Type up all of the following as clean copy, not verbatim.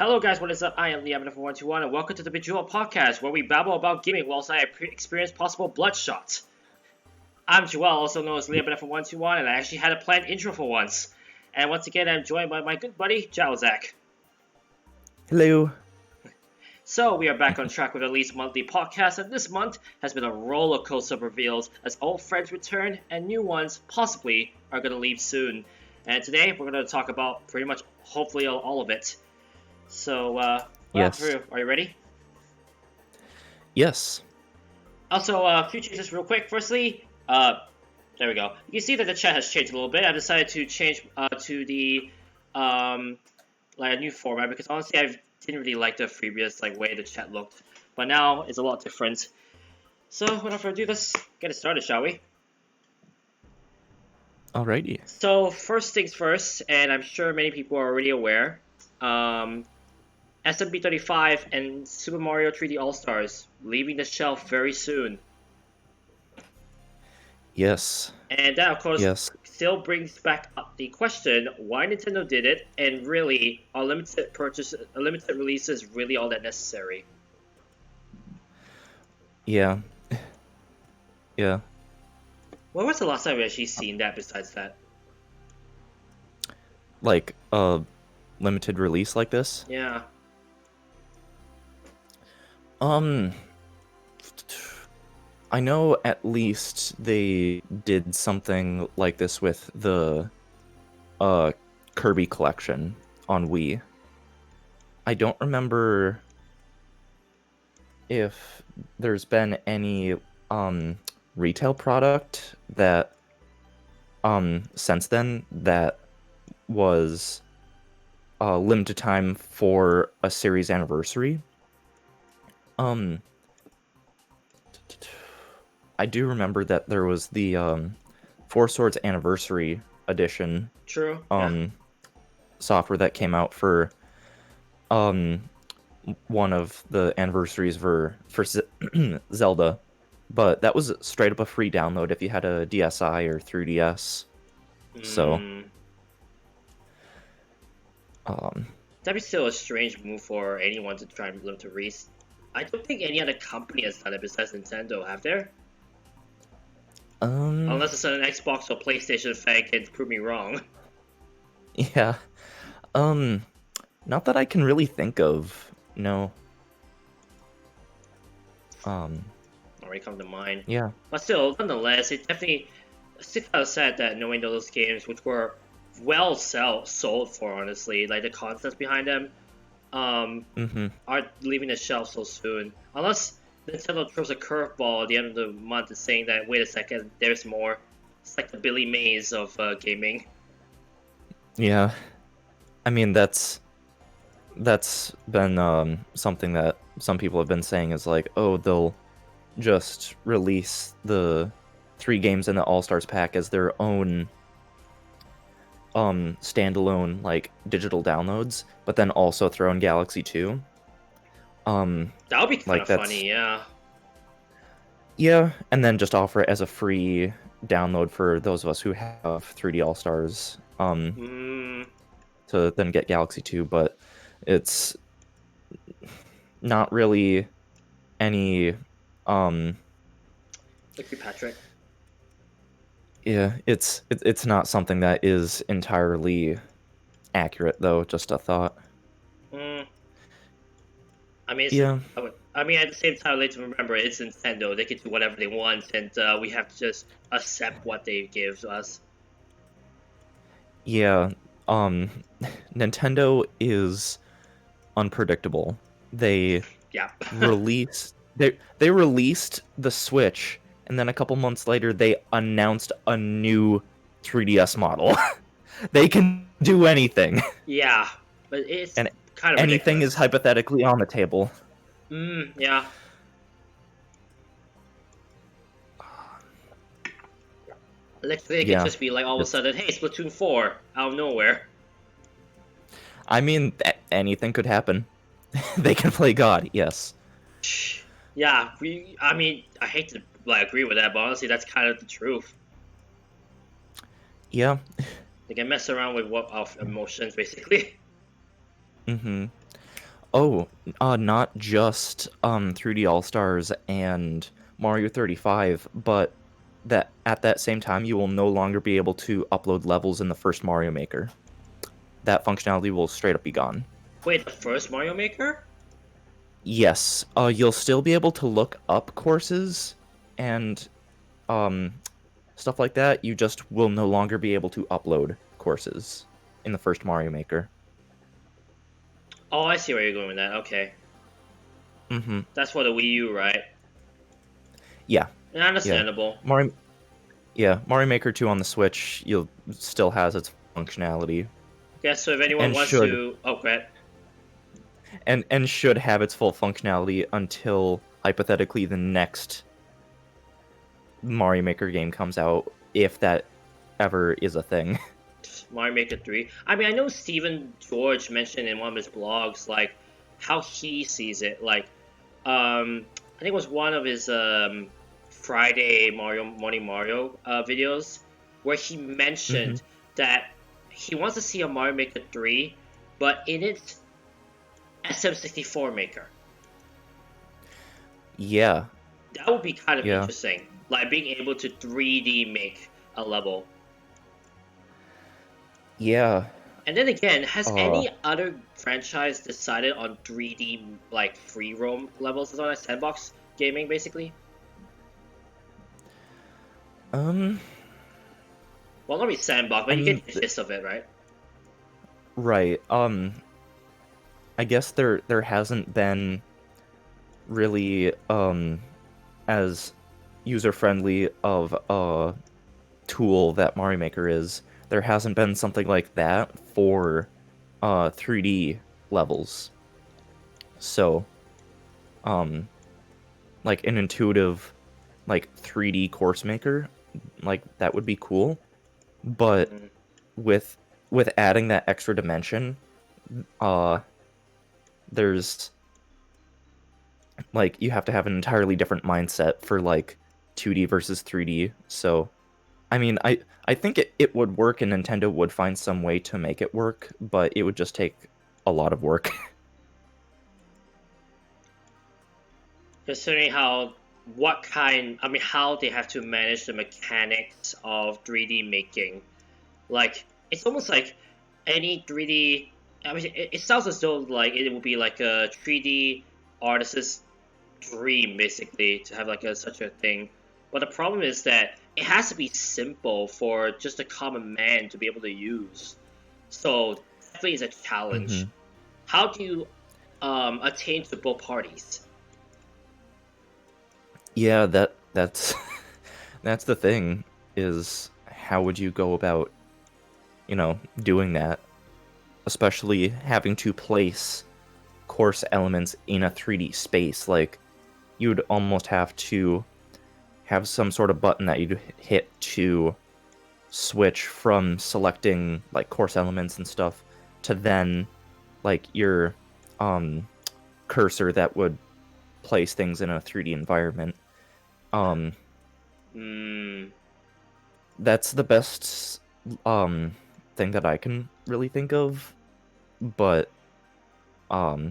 Hello guys, what is up? I am the Evan121 and welcome to the Bejeweled podcast where we babble about gaming whilst I experience possible bloodshot. I'm Joel, also known as Liam121, and I actually had a planned intro for once. And once again, I'm joined by my good buddy, Jalzak. Hello. So, we are back on track with at least monthly podcast, and this month has been a roller coaster of reveals as old friends return and new ones possibly are going to leave soon. And today, we're going to talk about pretty much, hopefully, all of it. So, Yes. are you ready? Yes. Also, a few changes real quick. Firstly, there we go. You can see that the chat has changed a little bit. I decided to change to the like a new format because honestly, I didn't really like the previous way the chat looked, but now it's a lot different. So, without further ado, let's get it started, shall we? Alrighty. So, first things first, and I'm sure many people are already aware, SMB35 and Super Mario 3D All-Stars leaving the shelf very soon. Yes. And that, of course, Yes. still brings back up the question why Nintendo did it, and really, are limited releases really all that necessary? Yeah. Yeah. When was the last time we actually seen that besides that? Like a limited release like this? Yeah. I know at least they did something like this with the Kirby collection on Wii. I don't remember if there's been any retail product that since then that was limited time for a series anniversary. I do remember that there was the Four Swords Anniversary Edition. True. Software that came out for one of the anniversaries for Zelda, but that was straight up a free download if you had a DSi or 3DS. So that'd be still a strange move for anyone to try and limit to release. I don't think any other company has done it besides Nintendo, have there? Unless it's an Xbox or PlayStation fan can prove me wrong. Yeah. Not that I can really think of. No. Already come to mind. Yeah. But still, nonetheless, it's still kind of sad that knowing those games, which were well sold for, honestly, like the concepts behind them, are leaving the shelf so soon. Unless Nintendo throws a curveball at the end of the month and saying that, wait a second, there's more. It's like the Billy Mays of gaming. Yeah. I mean, that's been something that some people have been saying is like, oh, they'll just release the 3 games in the All-Stars pack as their own standalone like digital downloads, but then also throw in Galaxy 2. That would be kind of funny, yeah. Yeah, and then just offer it as a free download for those of us who have 3D All-Stars to then get Galaxy 2, but it's not really any Thank you, Patrick. Yeah, it's not something that is entirely accurate though, just a thought. I mean, at the same time, let's remember it's Nintendo. They can do whatever they want, and we have to just accept what they give us. Yeah, Nintendo is unpredictable. They released the Switch, and then a couple months later they announced a new 3DS model. They can do anything. Yeah, but it's kind of anything ridiculous. is hypothetically on the table. Yeah. It could just be like all of a sudden, hey, Splatoon 4 out of nowhere. I mean, anything could happen. They can play God, yes. Yeah, I hate to agree with that, but honestly, that's kind of the truth. Yeah. They can mess around with our emotions, basically. Mm-hmm. Oh, not just 3D All Stars and Mario 35, but that at that same time you will no longer be able to upload levels in the first Mario Maker. That functionality will straight up be gone. Wait, the first Mario Maker? Yes, you'll still be able to look up courses and um, stuff like that. You just will no longer be able to upload courses in the first Mario Maker. Oh, I see where you're going with that. Okay. Mm-hmm. That's for the Wii U, right? Yeah. Understandable. Mario Maker 2 on the Switch, you'll still has its functionality. Yeah, so if anyone And wants should. to... Oh, go ahead. And should have its full functionality until, hypothetically, the next Mario Maker game comes out, if that ever is a thing. Mario Maker 3. I mean, I know Stephen George mentioned in one of his blogs, like, how he sees it. Like, I think it was one of his Friday Morning Mario videos, where he mentioned that he wants to see a Mario Maker 3, but in its SM64 maker. Yeah. That would be kind of interesting. Like, being able to 3D make a level. Yeah. And then again, has any other franchise decided on 3D, like, free roam levels as well as sandbox gaming, basically? Well, not really sandbox, but you get the gist of it, right? Right. I guess there hasn't been really as user-friendly of a tool that Mario Maker is. There hasn't been something like that for 3D levels. So, like an intuitive, like 3D course maker, like that would be cool. But with adding that extra dimension, there's like you have to have an entirely different mindset for like 2D versus 3D. So, I mean, I think it would work and Nintendo would find some way to make it work, but it would just take a lot of work. Considering how they have to manage the mechanics of 3D making. Like, it's almost like any 3D... I mean, it sounds as though like it would be like a 3D artist's dream, basically, to have like such a thing. But the problem is that it has to be simple for just a common man to be able to use. So, definitely is a challenge. How do you attain to both parties? Yeah, that's that's the thing, is how would you go about, doing that? Especially having to place course elements in a 3D space. Like, you'd almost have to have some sort of button that you'd hit to switch from selecting like course elements and stuff to then like your cursor that would place things in a 3D environment. That's the best thing that I can really think of, but I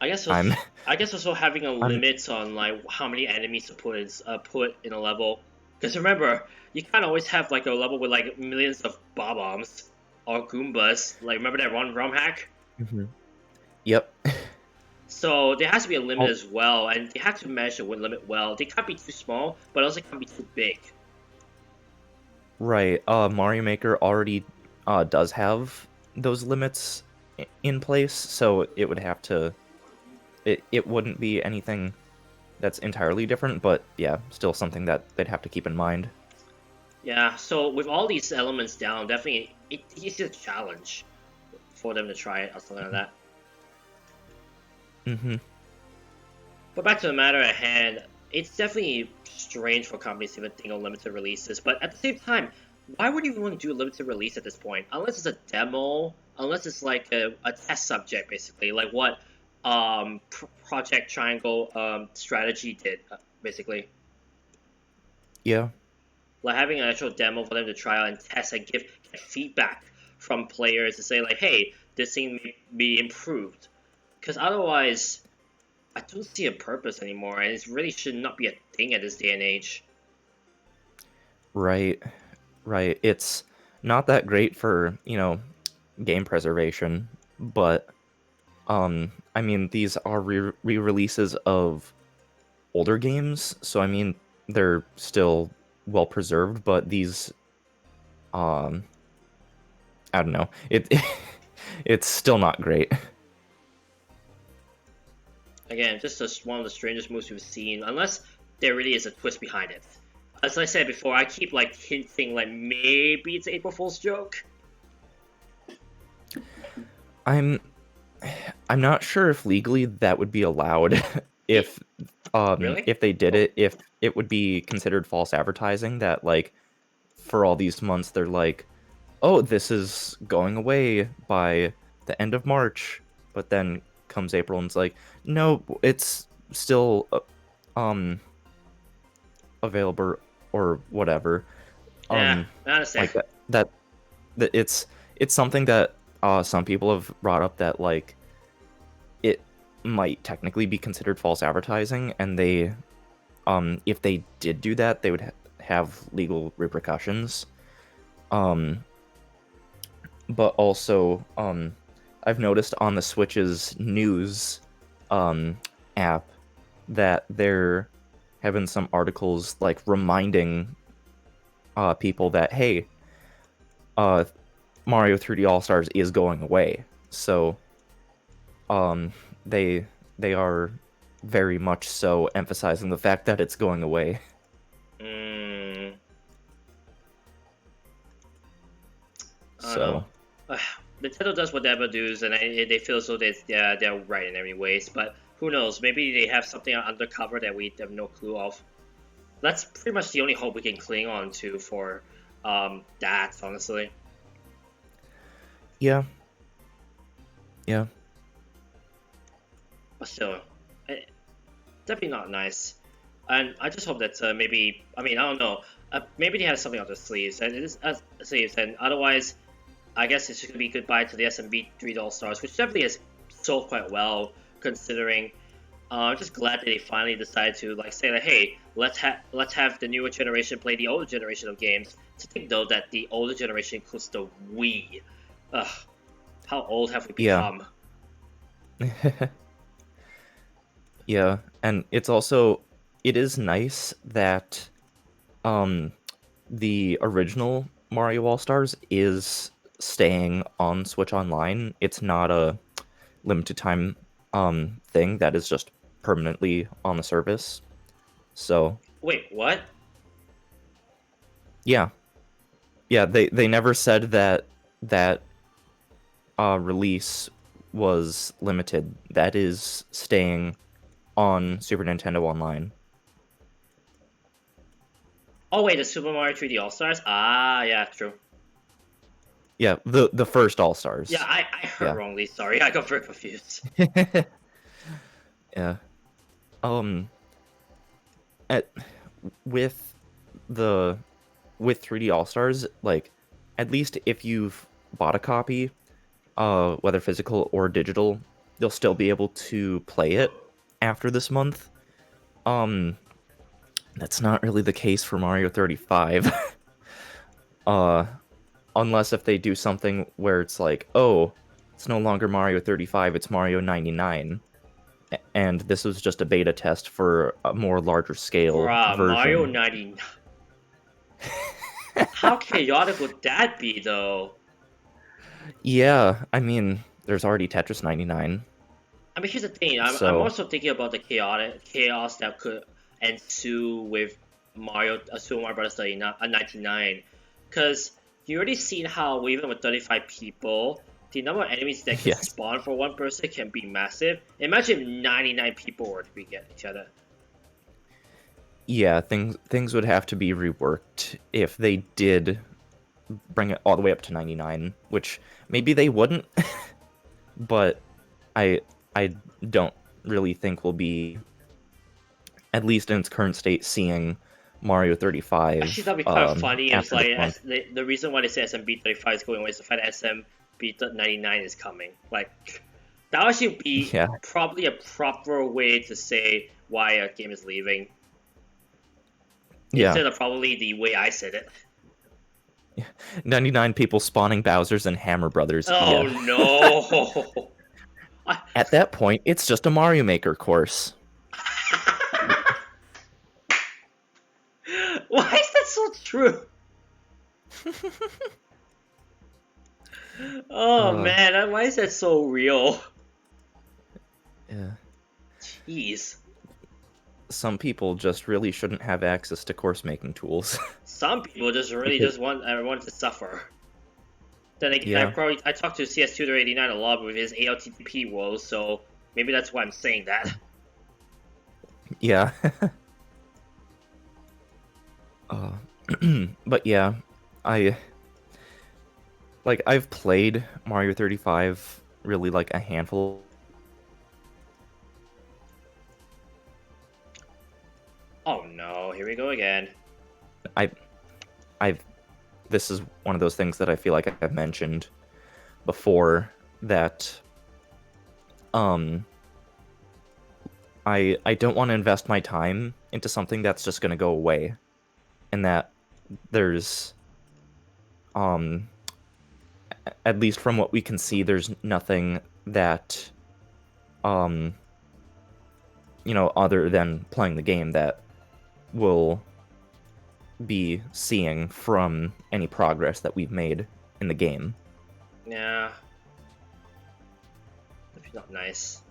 guess also having a limit on like how many enemies to put in a level, because remember, you can't always have like a level with like millions of bob-ombs or goombas. Like, remember that one ROM hack? Yep. So there has to be a limit as well, and they have to manage the limit well. They can't be too small, but also can't be too big. Right. Mario Maker already does have those limits in place, so it would have to... It wouldn't be anything that's entirely different, but yeah, still something that they'd have to keep in mind. Yeah, so with all these elements down, definitely it's a challenge for them to try it or something like that. But back to the matter at hand, it's definitely strange for companies to even think of limited releases, but at the same time, why would you even want to do a limited release at this point? Unless it's a demo, unless it's like a test subject, basically, like what Project Triangle Strategy did, basically. Yeah. Like having an actual demo for them to try out and test and get feedback from players to say like, hey, this thing may be improved. Because otherwise, I don't see a purpose anymore, and it really should not be a thing at this day and age. Right, right. It's not that great for, game preservation, but I mean, these are re-releases of older games, so I mean, they're still well preserved, but these I don't know. It's still not great. Again, just one of the strangest moves we've seen, unless there really is a twist behind it. As I said before, I keep like hinting like maybe it's April Fool's joke. I'm not sure if legally that would be allowed if Really? if they did it, if it would be considered false advertising that like for all these months they're like, "Oh, this is going away by the end of March." But then comes April and it's like, "No, it's still available or whatever." Yeah, I understand. Like that it's something that some people have brought up that like it might technically be considered false advertising, and they if they did do that, they would have legal repercussions. But also I've noticed on the Switch's news app that they're having some articles like reminding people that, hey, Mario 3D All Stars is going away. So they are very much so emphasizing the fact that it's going away. So Nintendo does whatever does, and they feel as though they're right in many ways. But who knows? Maybe they have something undercover that we have no clue of. That's pretty much the only hope we can cling on to for that, honestly. Yeah. But still, definitely not nice. And I just hope that maybe, I mean, I don't know, maybe they have something up their sleeves, and it is sleeves, and otherwise, I guess it's just gonna be goodbye to the SMB 3 All Stars, which definitely has sold quite well considering. I'm just glad that they finally decided to like say that, hey, let's have the newer generation play the older generation of games. To think though that the older generation includes the Wii. Ugh, how old have we become? Yeah, and it is nice that the original Mario All Stars is staying on Switch Online. It's not a limited time thing that is just permanently on the service. So wait, what? Yeah, they never said that release was limited. That is staying on Super Nintendo Online. Oh wait, the Super Mario 3D All Stars? Ah, yeah, true. Yeah, the first All Stars. Yeah, I heard wrongly. Sorry, I got very confused. Yeah. With 3D All Stars, like, at least if you've bought a copy, whether physical or digital, you'll still be able to play it after this month. That's not really the case for Mario 35. Unless if they do something where it's like, oh, it's no longer Mario 35, it's Mario 99. And this was just a beta test for a more larger scale version. Mario 99. How chaotic would that be, though? Yeah, I mean, there's already Tetris 99. I mean, here's the thing. I'm also thinking about the chaos that could ensue with Super Mario Bros. 99. Because you already seen how even with 35 people, the number of enemies that can spawn for one person can be massive. Imagine if 99 people were to be getting each other. Yeah, things would have to be reworked if they did bring it all the way up to 99, which maybe they wouldn't, but I don't really think we'll be, at least in its current state, seeing Mario 35. Actually, that'd be kind of funny if like the reason why they say SMB 35 is going away is the fact that SMB 99 is coming. Like, That would actually be Yeah. probably a proper way to say why a game is leaving. Yeah. Instead of probably the way I said it. 99 people spawning Bowsers and Hammer Brothers. Oh Yeah. no! At that point, it's just a Mario Maker course. Why is that so true? Oh man, why is that so real? Yeah. Jeez. Some people just really shouldn't have access to course making tools. Some people just really just want everyone to suffer. Then again, Yeah. I talked to CS Tutor 89 a lot with his ALTTP woes, so maybe that's why I'm saying that. Yeah. But yeah, I've played Mario 35 really like a handful. Oh no, here we go again. This is one of those things that I feel like I've mentioned before that I don't want to invest my time into something that's just going to go away, and that there's at least from what we can see, there's nothing that other than playing the game that will be seeing from any progress that we've made in the game. Yeah. That's not nice.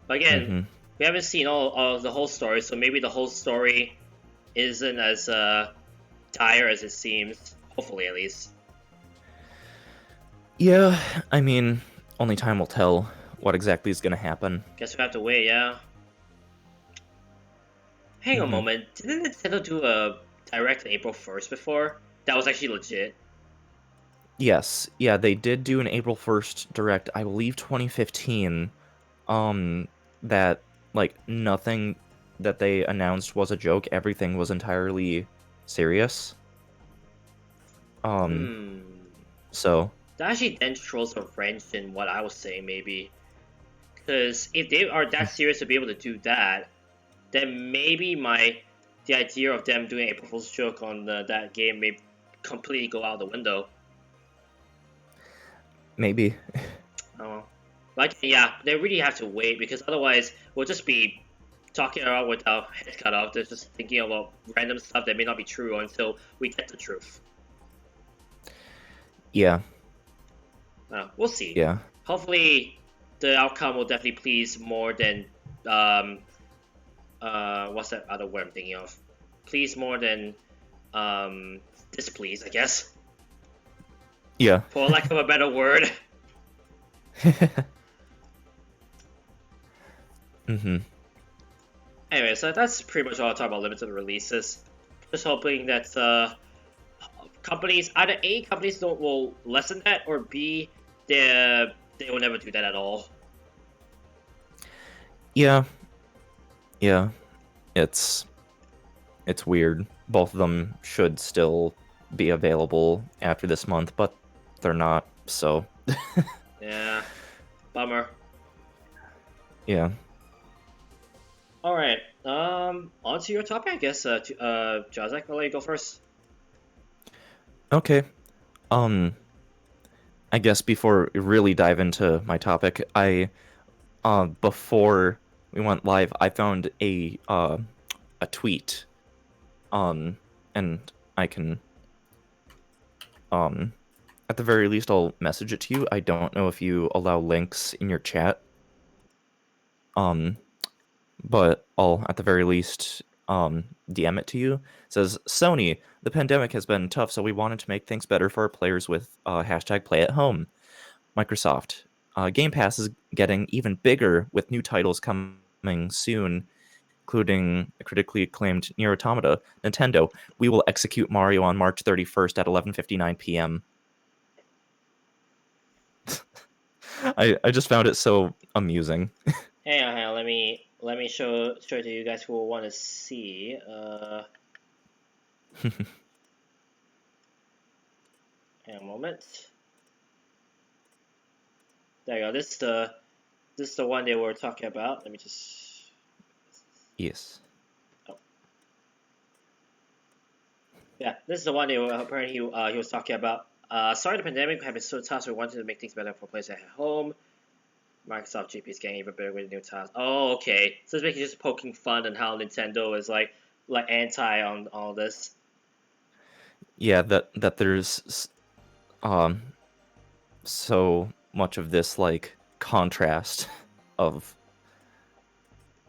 But again, we haven't seen all the whole story, so maybe the whole story isn't as dire as it seems. Hopefully, at least. Yeah, I mean, only time will tell what exactly is going to happen. Guess we have to wait, yeah. Hang on a moment. Didn't Nintendo do a Direct on April 1st before? That was actually legit. Yes, yeah, they did do an April 1st Direct, I believe 2015. That, like, nothing that they announced was a joke. Everything was entirely serious. So... That actually then throws a wrench in what I was saying, maybe. Because if they are that serious to be able to do that, then maybe the idea of them doing April Fool's joke on that game may completely go out the window. Maybe. Oh, like yeah, they really have to wait because otherwise we'll just be talking around with our head cut off. They're just thinking about random stuff that may not be true until we get the truth. Yeah. We'll see. Yeah. Hopefully, the outcome will definitely please more than what's that other word I'm thinking of? Please more than displease, I guess. Yeah. For lack of a better word. Anyway, so that's pretty much all I talk about limited releases. Just hoping that companies, either A, companies will lessen that, or B, they will never do that at all. Yeah. Yeah. It's weird. Both of them should still be available after this month, but they're not, so... Yeah. Bummer. Yeah. Alright, on to your topic, I guess. Jazek, I'll let you go first. Okay. I guess before we really dive into my topic, before we went live, I found a tweet, and I can, at the very least, I'll message it to you. I don't know if you allow links in your chat, but I'll, at the very least, DM it to you. It says, Sony, the pandemic has been tough, so we wanted to make things better for our players with hashtag play at home. Microsoft, Game Pass is getting even bigger with new titles coming soon, including the critically acclaimed Nier Automata. Nintendo, we will execute Mario on March 31st at 11:59 p.m. I just found it so amusing. Hang on, let me show it to you guys who will want to see. Hang on a moment. There you go. This is the one they were talking about. Let me just. Yes. Oh. Yeah, this is the one they were apparently he was talking about. Sorry, the pandemic have been so tough. So we wanted to make things better for players at home. Microsoft GP is getting even better with new tasks. Oh, okay. So it's basically just poking fun on how Nintendo is like anti on all this. Yeah, that there's so much of this like contrast of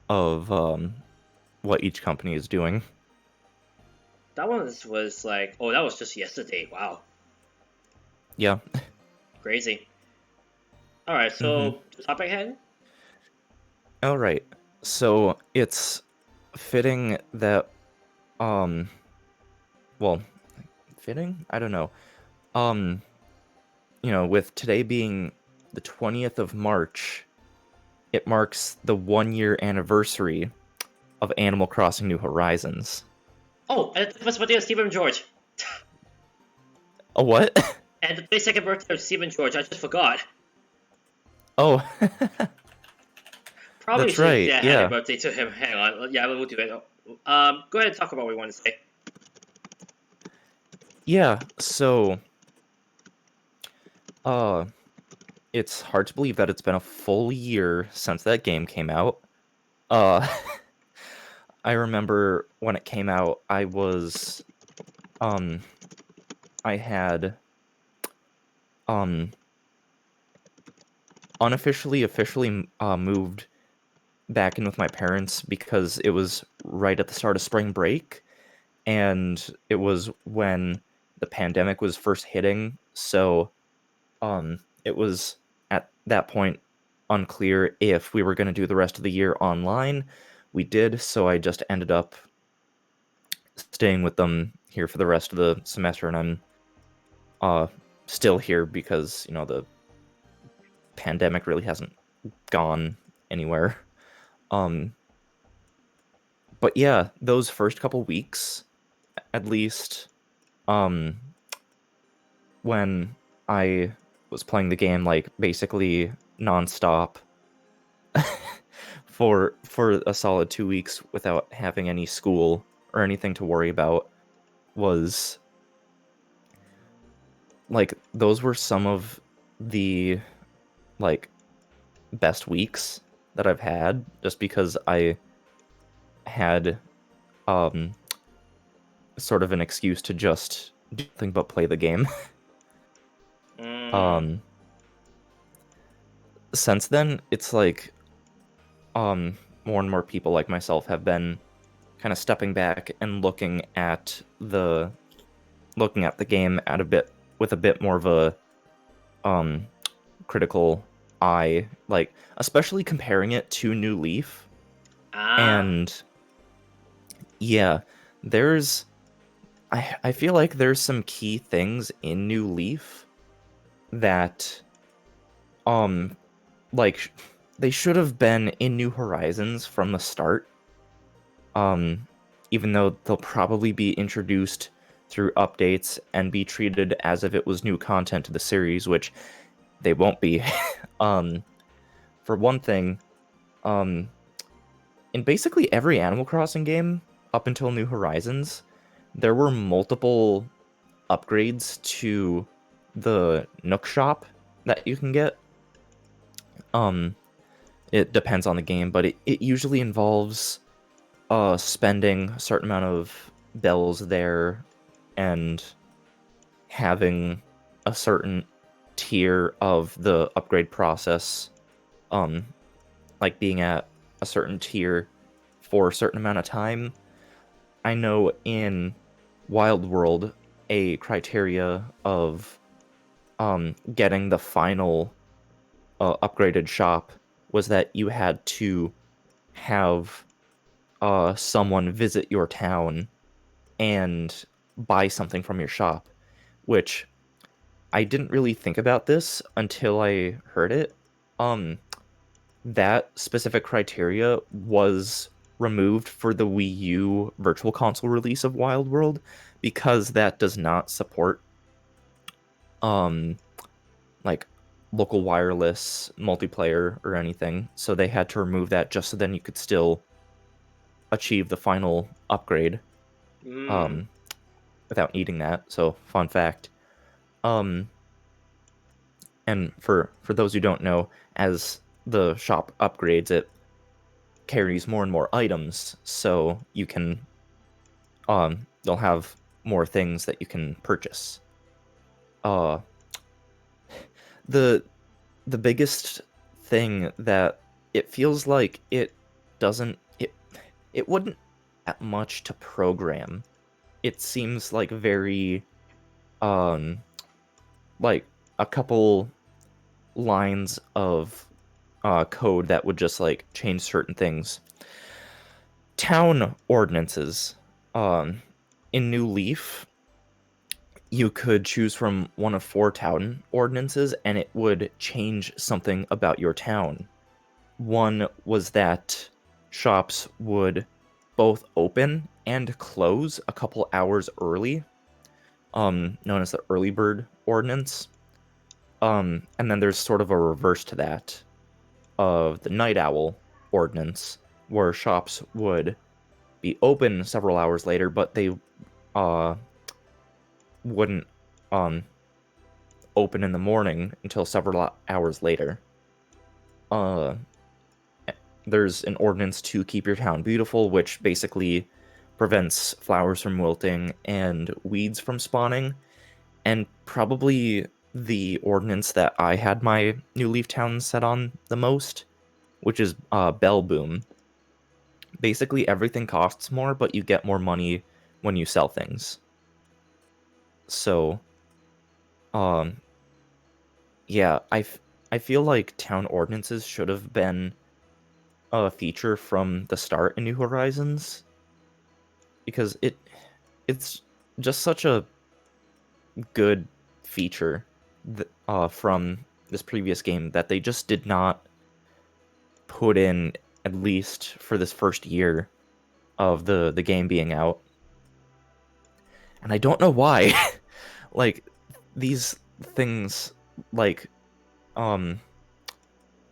what each company is doing. That one was like, oh, that was just yesterday. Wow, Yeah. crazy. All right, so topic ahead. All right. So it's fitting that um well, fitting? I don't know. Um with today being the 20th of March, it marks the 1-year anniversary of Animal Crossing New Horizons. Oh, and the first birthday of Stephen George. A what? And the 22nd birthday of Stephen George. I just forgot. Oh. Probably That's should right. happy Yeah. birthday to him. Hang on. Yeah, we'll do it. Go ahead and talk about what you want to say. Yeah. So it's hard to believe that it's been a full year since that game came out. Uh I remember when it came out, I had um officially moved back in with my parents because it was right at the start of spring break, and it was when the pandemic was first hitting. So it was at that point unclear if we were going to do the rest of the year online. We did, so I just ended up staying with them here for the rest of the semester, and I'm still here because the pandemic really hasn't gone anywhere. Um, but yeah, those first couple weeks, at least, um, when I was playing the game like basically nonstop for a solid 2 weeks without having any school or anything to worry about, was like those were some of the like best weeks that I've had, just because I had um sort of an excuse to just do nothing but play the game. Mm. um since then, it's like more and more people like myself have been kind of stepping back and looking at the game at a bit with a bit more of a um critical eye, like especially comparing it to New Leaf. Ah. And yeah, there's I feel like there's some key things in New Leaf that um like they should have been in New Horizons from the start. Um Even though they'll probably be introduced through updates and be treated as if it was new content to the series, which they won't be. um for one thing, um in basically every Animal Crossing game up until New Horizons, there were multiple upgrades to the Nook shop that you can get. Um, it depends on the game, but it usually involves spending a certain amount of bells there and having a certain tier of the upgrade process, um, like being at a certain tier for a certain amount of time. I know in Wild World, a criteria of getting the final upgraded shop was that you had to have someone visit your town and buy something from your shop, which I didn't really think about this until I heard it. Um, that specific criteria was removed for the Wii U Virtual Console release of Wild World because that does not support um like local wireless multiplayer or anything, so they had to remove that just so then you could still achieve the final upgrade without needing that. So, fun fact. And for those who don't know, as the shop upgrades, it carries more and more items, so you can they'll have more things that you can purchase. The biggest thing that it feels like it wouldn't that much to program. It seems like very like a couple lines of code that would just like change certain things. Town ordinances. In New Leaf, you could choose from one of 4 town ordinances, and it would change something about your town. One was that shops would both open and close a couple hours early, known as the early bird ordinance. And then there's sort of a reverse to that of the night owl ordinance, where shops would be open several hours later, but they wouldn't open in the morning until several hours later. There's an ordinance to keep your town beautiful, which basically prevents flowers from wilting and weeds from spawning. And probably the ordinance that I had my New Leaf town set on the most, which is Bell Boom. Basically, everything costs more, but you get more money when you sell things. So, yeah, I feel like town ordinances should have been a feature from the start in New Horizons, because it's just such a good feature from this previous game that they just did not put in, at least for this first year of the game being out. And I don't know why. Like, these things, like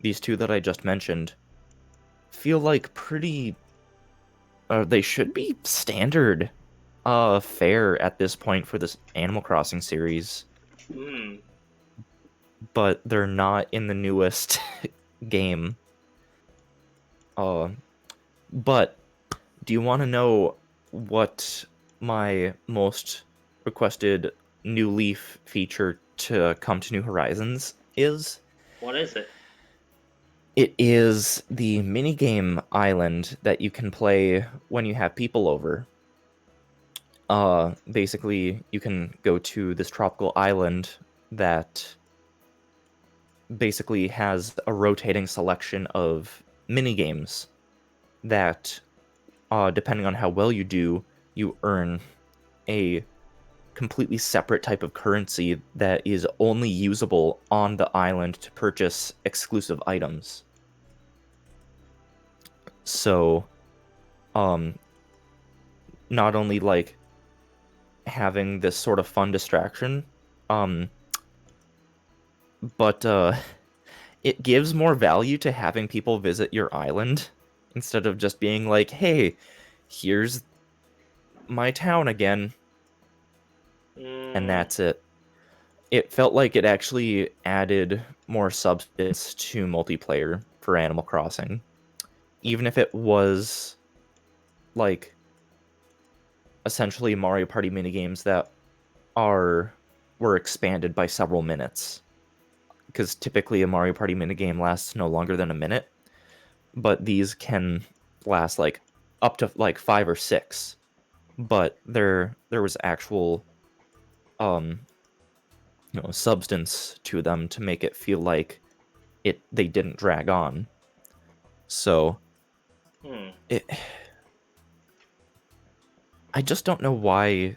these 2 that I just mentioned, feel like pretty they should be standard fare at this point for this Animal Crossing series. But they're not in the newest game. But do you want to know what my most requested New Leaf feature to come to New Horizons is? What is it? It is the minigame island that you can play when you have people over. Basically, you can go to this tropical island that basically has a rotating selection of minigames that, depending on how well you do, you earn a completely separate type of currency that is only usable on the island to purchase exclusive items. So, not only like having this sort of fun distraction, but it gives more value to having people visit your island instead of just being like, hey, here's my town again. And that's it. It felt like it actually added more substance to multiplayer for Animal Crossing. Even if it was, like, essentially Mario Party minigames that were expanded by several minutes. Because typically a Mario Party minigame lasts no longer than a minute. But these can last, like, up to, like, 5 or 6. But there was actual substance to them to make it feel like they didn't drag on. So I just don't know why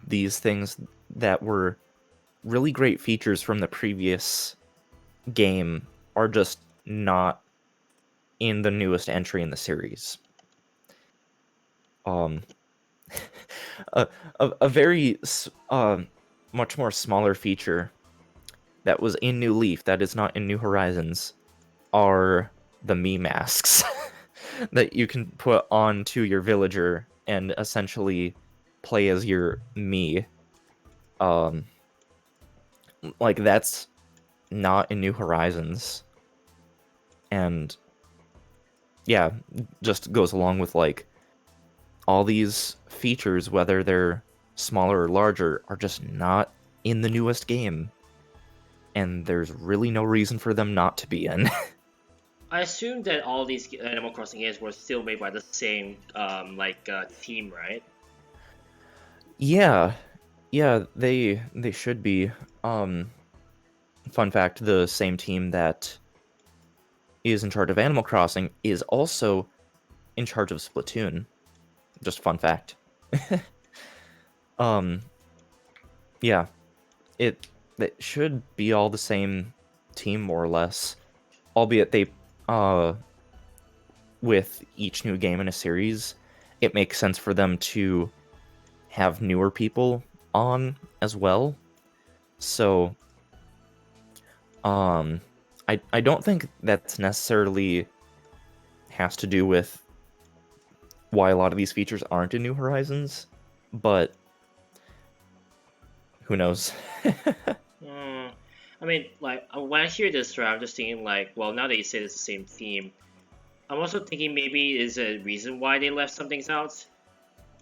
these things that were really great features from the previous game are just not in the newest entry in the series. A very much more smaller feature that was in New Leaf that is not in New Horizons are the Mii masks that you can put onto your villager and essentially play as your Mii. Like, that's not in New Horizons. And yeah, just goes along with, like, all these features, whether they're smaller or larger, are just not in the newest game. And there's really no reason for them not to be in. I assume that all these Animal Crossing games were still made by the same team, right? Yeah, they should be. Fun fact: the same team that is in charge of Animal Crossing is also in charge of Splatoon. Just fun fact. Yeah, it should be all the same team more or less, albeit they with each new game in a series, it makes sense for them to have newer people on as well. So I don't think that's necessarily has to do with why a lot of these features aren't in New Horizons, but who knows? I mean, like, when I hear this, right, I'm just thinking, like, well, now that you say it's the same theme, I'm also thinking maybe is a reason why they left some things out.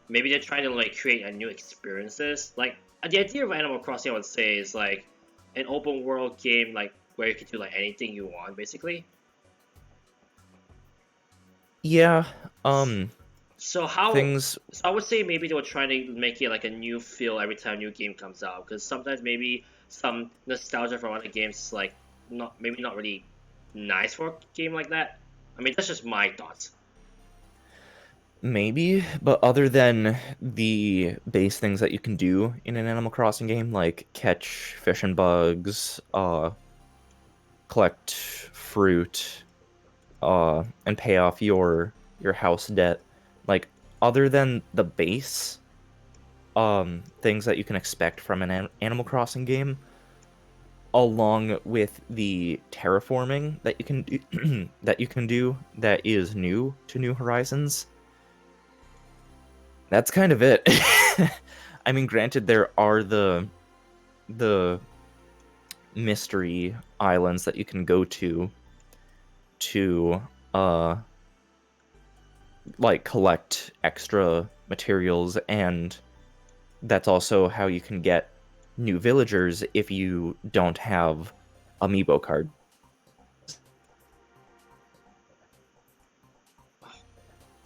Maybe they're trying to, like, create a new experiences. Like, the idea of Animal Crossing, I would say, is, like, an open world game, like, where you can do, like, anything you want, basically. Yeah, So I would say maybe they were trying to make it like a new feel every time a new game comes out, because sometimes maybe some nostalgia from other games is like not really nice for a game like that. I mean, that's just my thoughts. Maybe, but other than the base things that you can do in an Animal Crossing game, like catch fish and bugs, collect fruit, and pay off your house debt, like, other than the base things that you can expect from an Animal Crossing game, along with the terraforming that you can do, that is new to New Horizons, that's kind of it. I mean, granted, there are the mystery islands that you can go to like, collect extra materials, and that's also how you can get new villagers if you don't have amiibo card.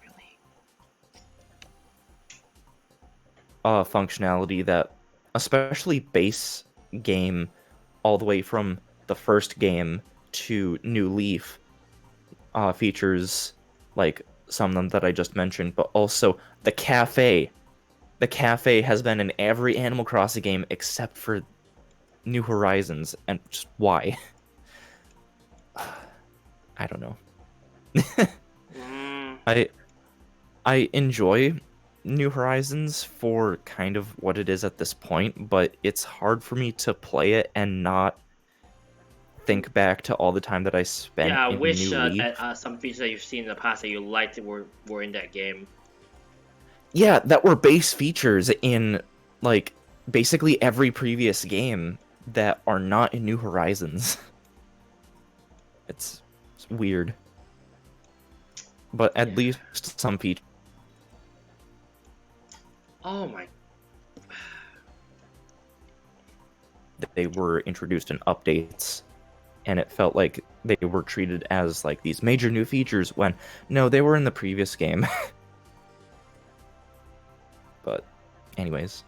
Really? Functionality that, especially base game, all the way from the first game to New Leaf, features like some of them that I just mentioned, but also the cafe. The cafe has been in every Animal Crossing game except for New Horizons, and just why? I don't know. I enjoy New Horizons for kind of what it is at this point, but it's hard for me to play it and not think back to all the time that I spent Yeah, I in wish New Leaf. that some features that you've seen in the past that you liked were in that game. Yeah, that were base features in, like, basically every previous game that are not in New Horizons. It's weird. But at least some features. Oh my. They were introduced in updates, and it felt like they were treated as, like, these major new features when, no, they were in the previous game. But anyways.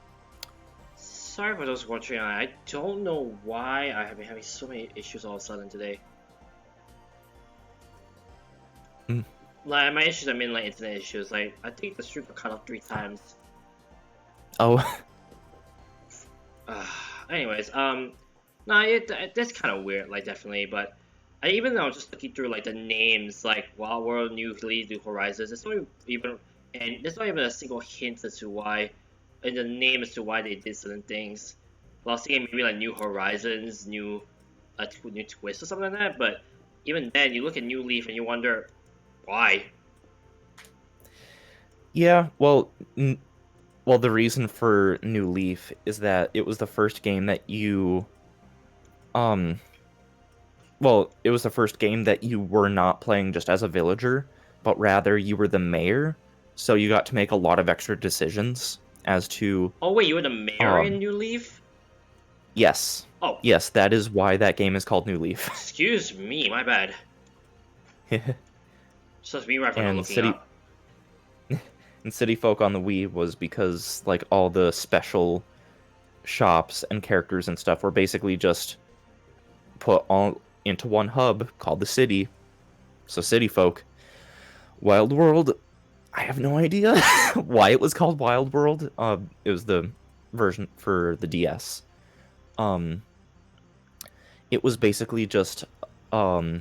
Sorry for those watching. I don't know why I have been having so many issues all of a sudden today. Like, my issues, I mean, like, internet issues. Like, I think the stream got cut off 3 times. Oh. Anyways, nah, that's kind of weird, like, definitely, but even though I'm just looking through, like, the names, like, Wild World, New Leaf, New Horizons, there's not even a single hint as to why, in the name as to why they did certain things. I was thinking maybe, like, New Horizons, New new twist or something like that. But even then, you look at New Leaf and you wonder why. Yeah, well, the reason for New Leaf is that it was the first game that you, um, it was the first game that you were not playing just as a villager, but rather you were the mayor, so you got to make a lot of extra decisions as to, Oh wait, you were the mayor in New Leaf? Yes. Oh. Yes, that is why that game is called New Leaf. Excuse me, my bad. Just me right from looking up. And City Folk on the Wii was because like all the special shops and characters and stuff were basically just put all into one hub called the city. So City Folk. Wild World, I have no idea why it was called Wild World. It was the version for the DS. It was basically just a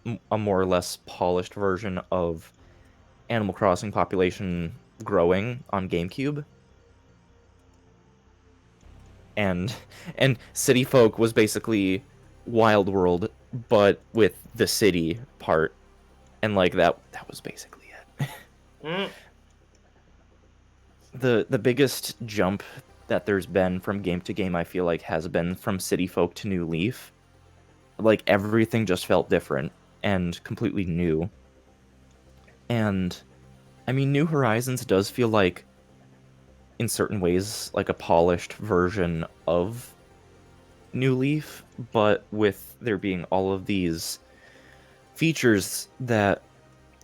more or less polished version of Animal Crossing population growing on GameCube. And City Folk was basically Wild World, but with the city part. And like that was basically it. The biggest jump that there's been from game to game, I feel like, has been from City Folk to New Leaf. Like everything just felt different and completely new. And I mean, New Horizons does feel like, in certain ways, like a polished version of New Leaf, but with there being all of these features that,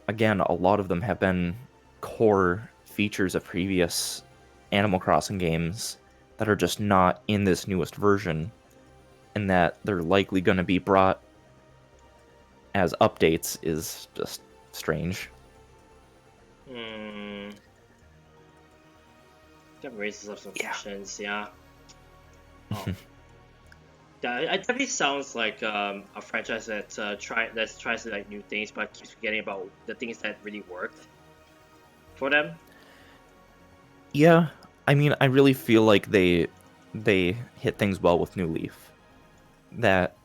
again, a lot of them have been core features of previous Animal Crossing games that are just not in this newest version, and that they're likely going to be brought as updates is just strange. That raises up some questions, yeah. Oh. Yeah, it definitely sounds like a franchise that tries to like new things, but keeps forgetting about the things that really worked for them. Yeah, I mean, I really feel like they hit things well with New Leaf. That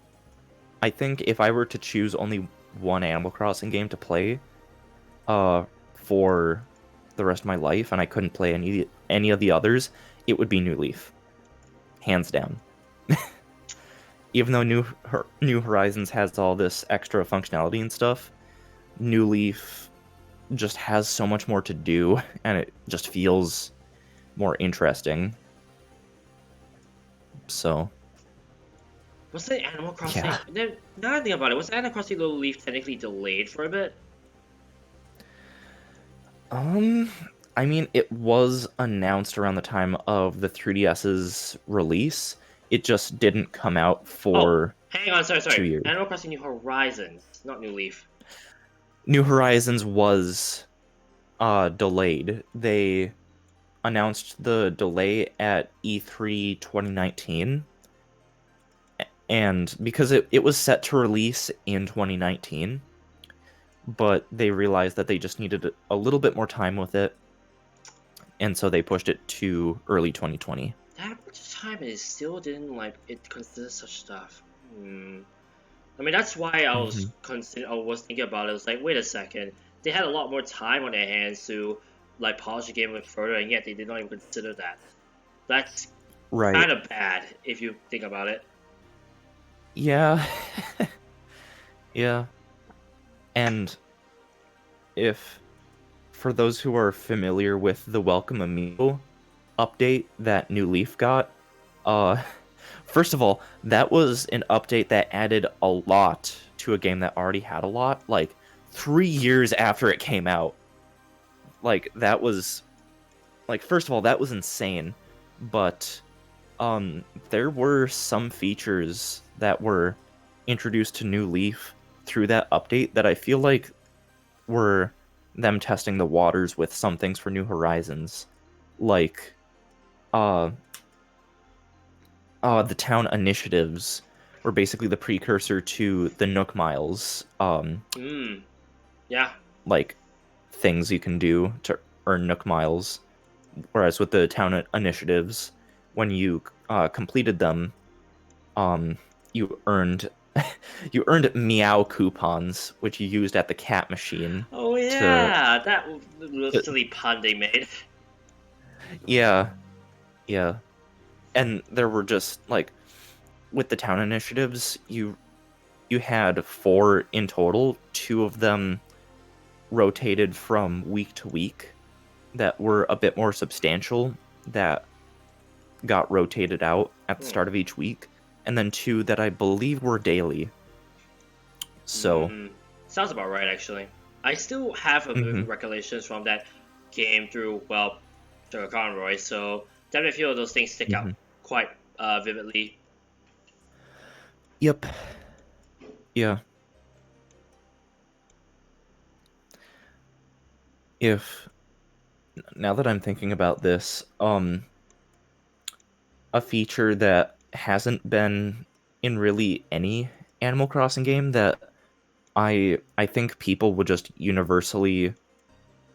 I think if I were to choose only one Animal Crossing game to play, for the rest of my life, and I couldn't play any of the others, it would be New Leaf, hands down. Even though New Horizons has all this extra functionality and stuff, New Leaf just has so much more to do, and it just feels more interesting. So, was the Animal Crossing? Yeah. Now I think about it, was Animal Crossing Little Leaf technically delayed for a bit? I mean, it was announced around the time of the 3DS's release. It just didn't come out for. Oh, hang on, sorry. 2 years. Animal Crossing New Horizons, not New Leaf. New Horizons was delayed. They announced the delay at E3 2019. And because it was set to release in 2019, but they realized that they just needed a little bit more time with it, and so they pushed it to early 2020. That much time, and it still didn't it consider such stuff. I mean, that's why I was thinking about it. I was like, wait a second, they had a lot more time on their hands to like polish the game a bit further, and yet they did not even consider that. That's right. Kind of bad if you think about it. Yeah. Yeah. And if, for those who are familiar with the Welcome Amiibo update that New Leaf got, first of all, that was an update that added a lot to a game that already had a lot, like 3 years after it came out. Like, that was, like, first of all, that was insane, but there were some features that were introduced to New Leaf through that update that I feel like were them testing the waters with some things for New Horizons, like the town initiatives were basically the precursor to the Nook Miles. Yeah. Like things you can do to earn Nook Miles, whereas with the town initiatives, when you completed them, you earned you earned meow coupons, which you used at the cat machine Oh to, yeah, that was a silly pun they made. yeah, yeah. And there were just like with the town initiatives, you had 4 in total. 2 of them rotated from week to week that were a bit more substantial, that got rotated out at the start of each week, and then 2 that I believe were daily. So, Sounds about right, actually. I still have a vivid recollections from that game through, well, Sugar Conroy, so definitely a few of those things stick out quite vividly. Yep. Yeah. If now that I'm thinking about this, a feature that hasn't been in really any Animal Crossing game that I think people would just universally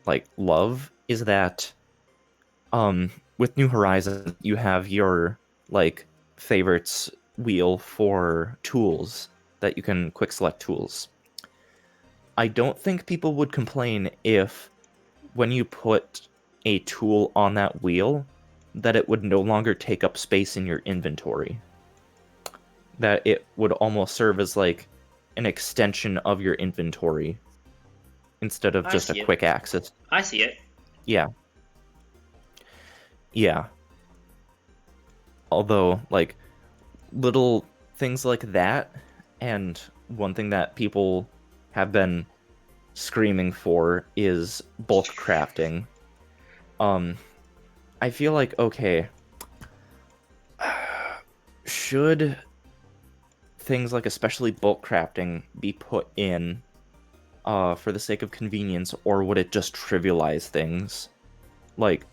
like love is that with New Horizons you have your like favorites wheel for tools that you can quick select tools. I don't think people would complain if when you put a tool on that wheel that it would no longer take up space in your inventory. That it would almost serve as like an extension of your inventory instead of I just a see it. quick access. I see it. Yeah. Yeah. Although, like, little things like that, and one thing that people have been screaming for is bulk crafting. I feel like, okay, should things like especially bulk crafting be put in for the sake of convenience, or would it just trivialize things? Like,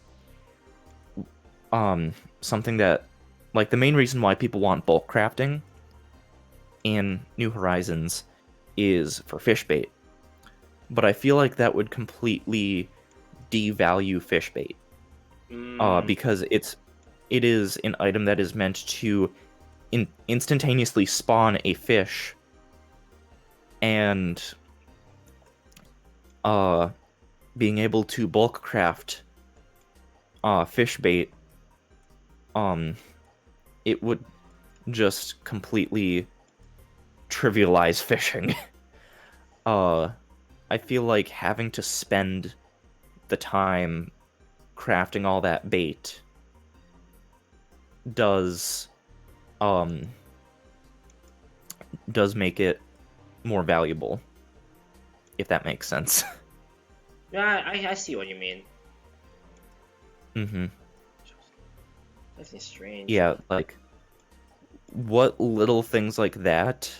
something that, like, the main reason why people want bulk crafting in New Horizons is for fish bait. But I feel like that would completely devalue fish bait. Because it is an item that is meant to instantaneously spawn a fish, and being able to bulk craft fish bait, it would just completely trivialize fishing. I feel like having to spend the time crafting all that bait does make it more valuable, if that makes sense. Yeah, I see what you mean. Mm-hmm. That's strange. Yeah, like, what little things like that,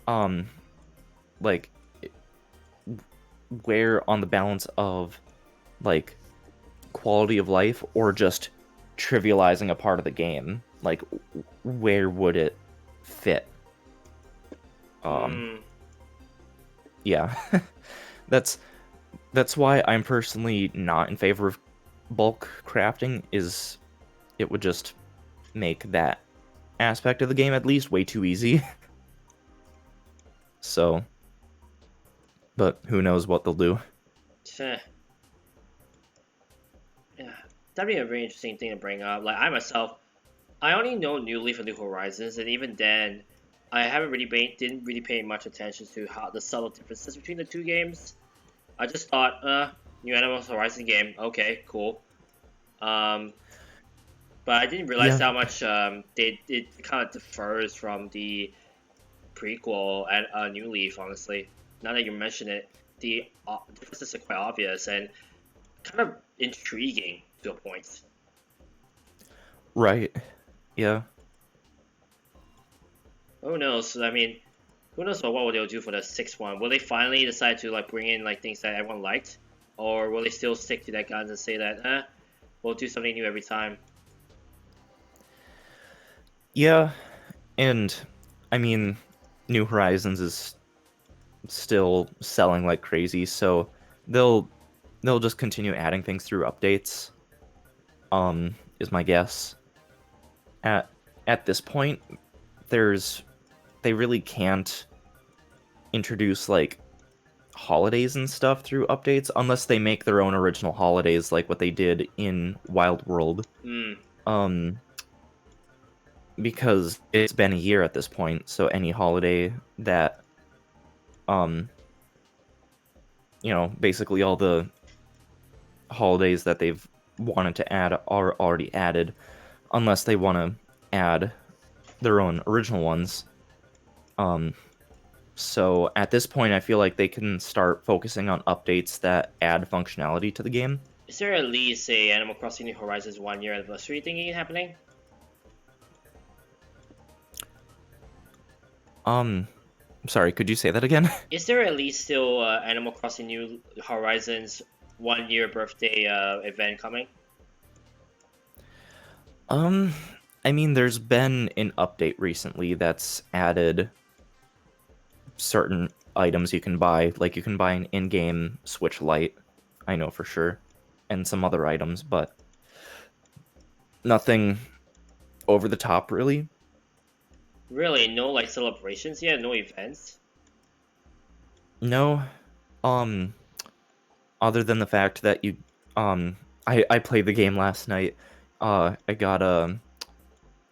like, where on the balance of, like, quality of life or just trivializing a part of the game, like, where would it fit? Yeah. that's why I'm personally not in favor of bulk crafting, is it would just make that aspect of the game at least way too easy. So, but who knows what they'll do. Yeah, that'd be a very interesting thing to bring up. Like, I myself, I only know New Leaf and New Horizons, and even then, I didn't really pay much attention to how the subtle differences between the two games. I just thought, new Animal Horizon game, okay, cool. But I didn't realize how much it kind of differs from the prequel and New Leaf. Honestly, now that you mention it, the differences are quite obvious and kind of intriguing to a point. Right. Yeah. Who knows? I mean, who knows what will they'll do for the sixth one? Will they finally decide to like bring in like things that everyone liked, or will they still stick to their guns and say that, we'll do something new every time? Yeah, and I mean, New Horizons is still selling like crazy, so they'll just continue adding things through updates. Is my guess. At this point, they really can't introduce like holidays and stuff through updates unless they make their own original holidays, like what they did in Wild World. Because it's been a year at this point, so any holiday that basically all the holidays that they've wanted to add are already added, unless they want to add their own original ones. So at this point, I feel like they can start focusing on updates that add functionality to the game. Is there at least a Animal Crossing New Horizons 1-year anniversary thingy happening? Sorry, could you say that again? Is there at least still Animal Crossing New Horizons 1-year birthday event coming? I mean, there's been an update recently that's added certain items you can buy. Like, you can buy an in-game Switch Lite, I know for sure, and some other items, but nothing over the top, really. Really? No, like, celebrations yet? No events? No. Other than the fact that you, I played the game last night. I got a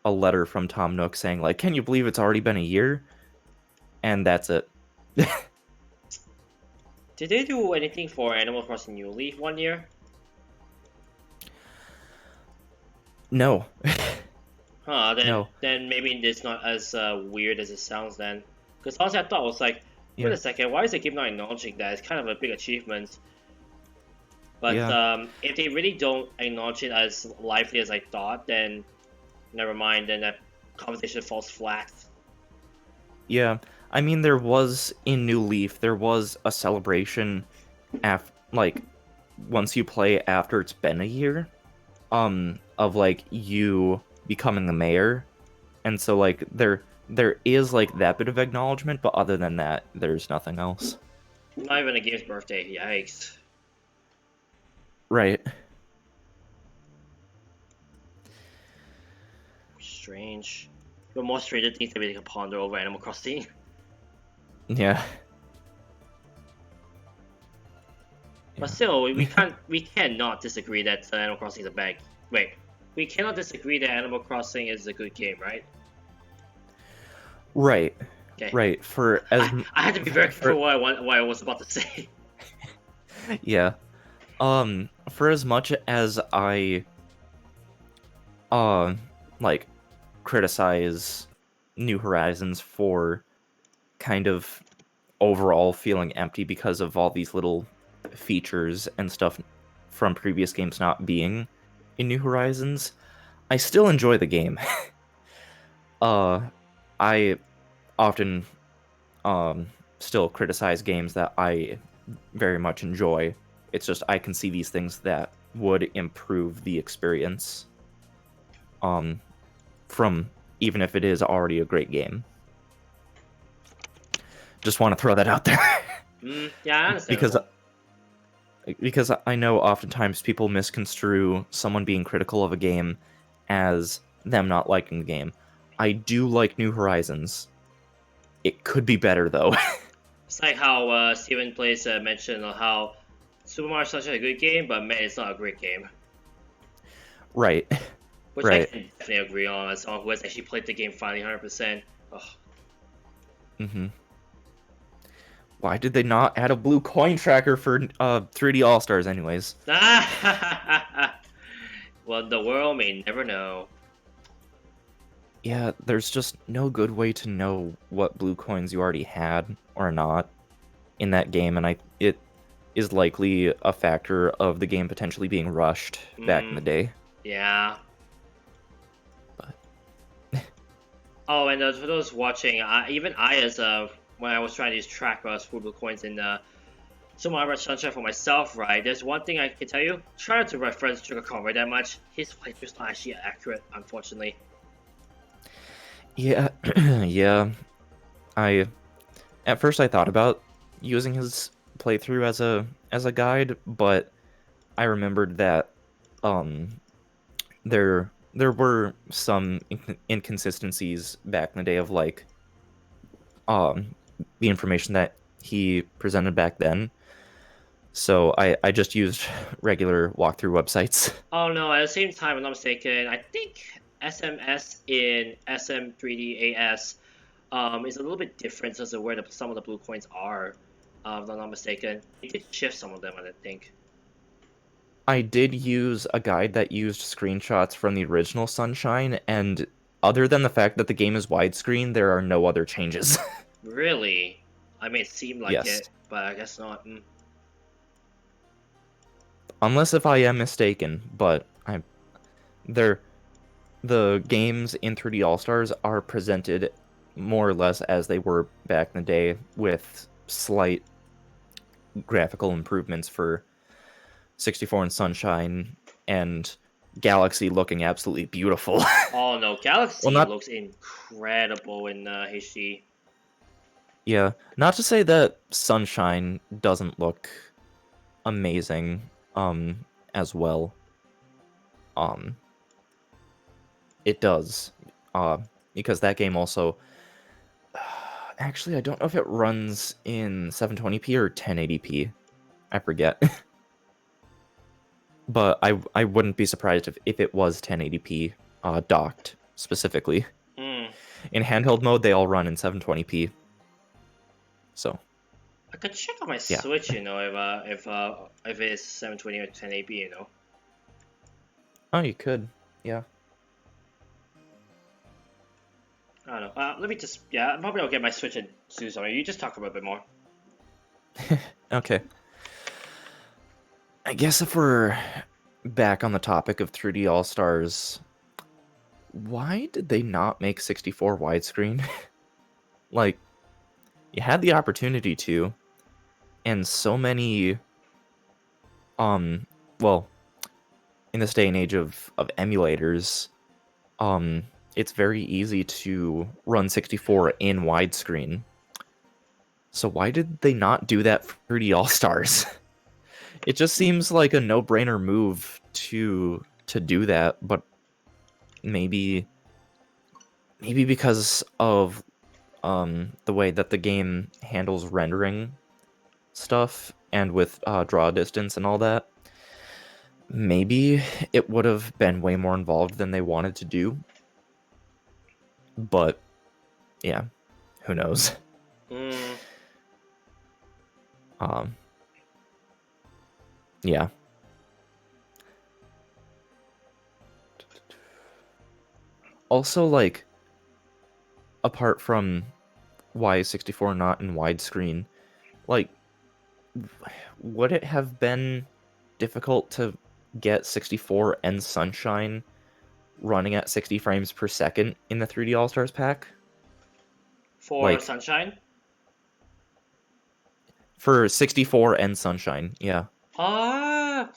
letter from Tom Nook saying, like, can you believe it's already been a year? And that's it. Did they do anything for Animal Crossing New Leaf 1 year? No. Then maybe it's not as weird as it sounds then. Because honestly, I thought it was like, wait a second, why is the game not acknowledging that? It's kind of a big achievement. But if they really don't acknowledge it as lively as I thought, then never mind, then that conversation falls flat. Yeah, I mean, there was, in New Leaf, there was a celebration once you play after it's been a year, of, like, you becoming the mayor, and so, like, there is, like, that bit of acknowledgement, but other than that, there's nothing else. Not even a game's birthday, yikes. Right. Strange. But more stranger things that we can ponder over Animal Crossing. Yeah. But still, we cannot disagree that Animal Crossing is a bad. Wait, we cannot disagree that Animal Crossing is a good game, right? Right. Okay. Right. I had to be very careful what I was about to say. Yeah. For as much as I criticize New Horizons for kind of overall feeling empty because of all these little features and stuff from previous games not being in New Horizons, I still enjoy the game. I often still criticize games that I very much enjoy. It's just I can see these things that would improve the experience from even if it is already a great game. Just want to throw that out there. Yeah, I understand. Because I know oftentimes people misconstrue someone being critical of a game as them not liking the game. I do like New Horizons. It could be better, though. It's like how Steven Place mentioned how Super Mario Sunshine is a good game, but man, it's not a great game. Right. Which I can definitely agree on as someone who has actually played the game finally 100%. Ugh. Mm-hmm. Why did they not add a blue coin tracker for 3D All-Stars anyways? Well, the world may never know. Yeah, there's just no good way to know what blue coins you already had or not in that game, and it is likely a factor of the game potentially being rushed back in the day. Yeah. But oh, and for those watching, even when I was trying to use track for blue coins in Super Mario Sunshine for myself, right? There's one thing I can tell you: try not to reference Sugar Conway that much. His playthrough's not actually accurate, unfortunately. Yeah, yeah. At first I thought about using his playthrough as a guide, but I remembered that there there were some inconsistencies back in the day of like the information that he presented back then. So I just used regular walkthrough websites. Oh no, at the same time, if I'm not mistaken, I think SMS in SM3D is a little bit different as to where some of the blue coins are. If I'm not mistaken. It did shift some of them, I think. I did use a guide that used screenshots from the original Sunshine, and other than the fact that the game is widescreen, there are no other changes. Really? I mean, it seemed like Yes. it, but I guess not. Unless if I am mistaken, but they're the games in 3D All-Stars are presented more or less as they were back in the day, with slight graphical improvements for 64 and Sunshine, and Galaxy looking absolutely beautiful. Oh no, Galaxy Well, looks incredible in HD. yeah, not to say that Sunshine doesn't look amazing, as well. Um, it does, because that game also. Actually, I don't know if it runs in 720p or 1080p. I forget. But I wouldn't be surprised if it was 1080p docked specifically. In handheld mode, they all run in 720p. So I could check on my yeah. Switch, if it's 720 or 1080p, Oh, you could, yeah. I don't know. Let me just, probably I'll get my Switch and do something. You just talk about it a bit more. Okay. I guess if we're back on the topic of 3D All-Stars, why did they not make 64 widescreen? Like, you had the opportunity to, and so many, well, in this day and age of emulators, it's very easy to run 64 in widescreen. So why did they not do that for 3D All-Stars? It just seems like a no-brainer move to do that, but maybe because of the way that the game handles rendering stuff, and with draw distance and all that, maybe it would have been way more involved than they wanted to do. But yeah, who knows? Yeah. Also, like, apart from why is 64 not in widescreen, like, would it have been difficult to get 64 and Sunshine running at 60 frames per second in the 3D All-Stars pack? For Sunshine? For 64 and Sunshine, yeah. I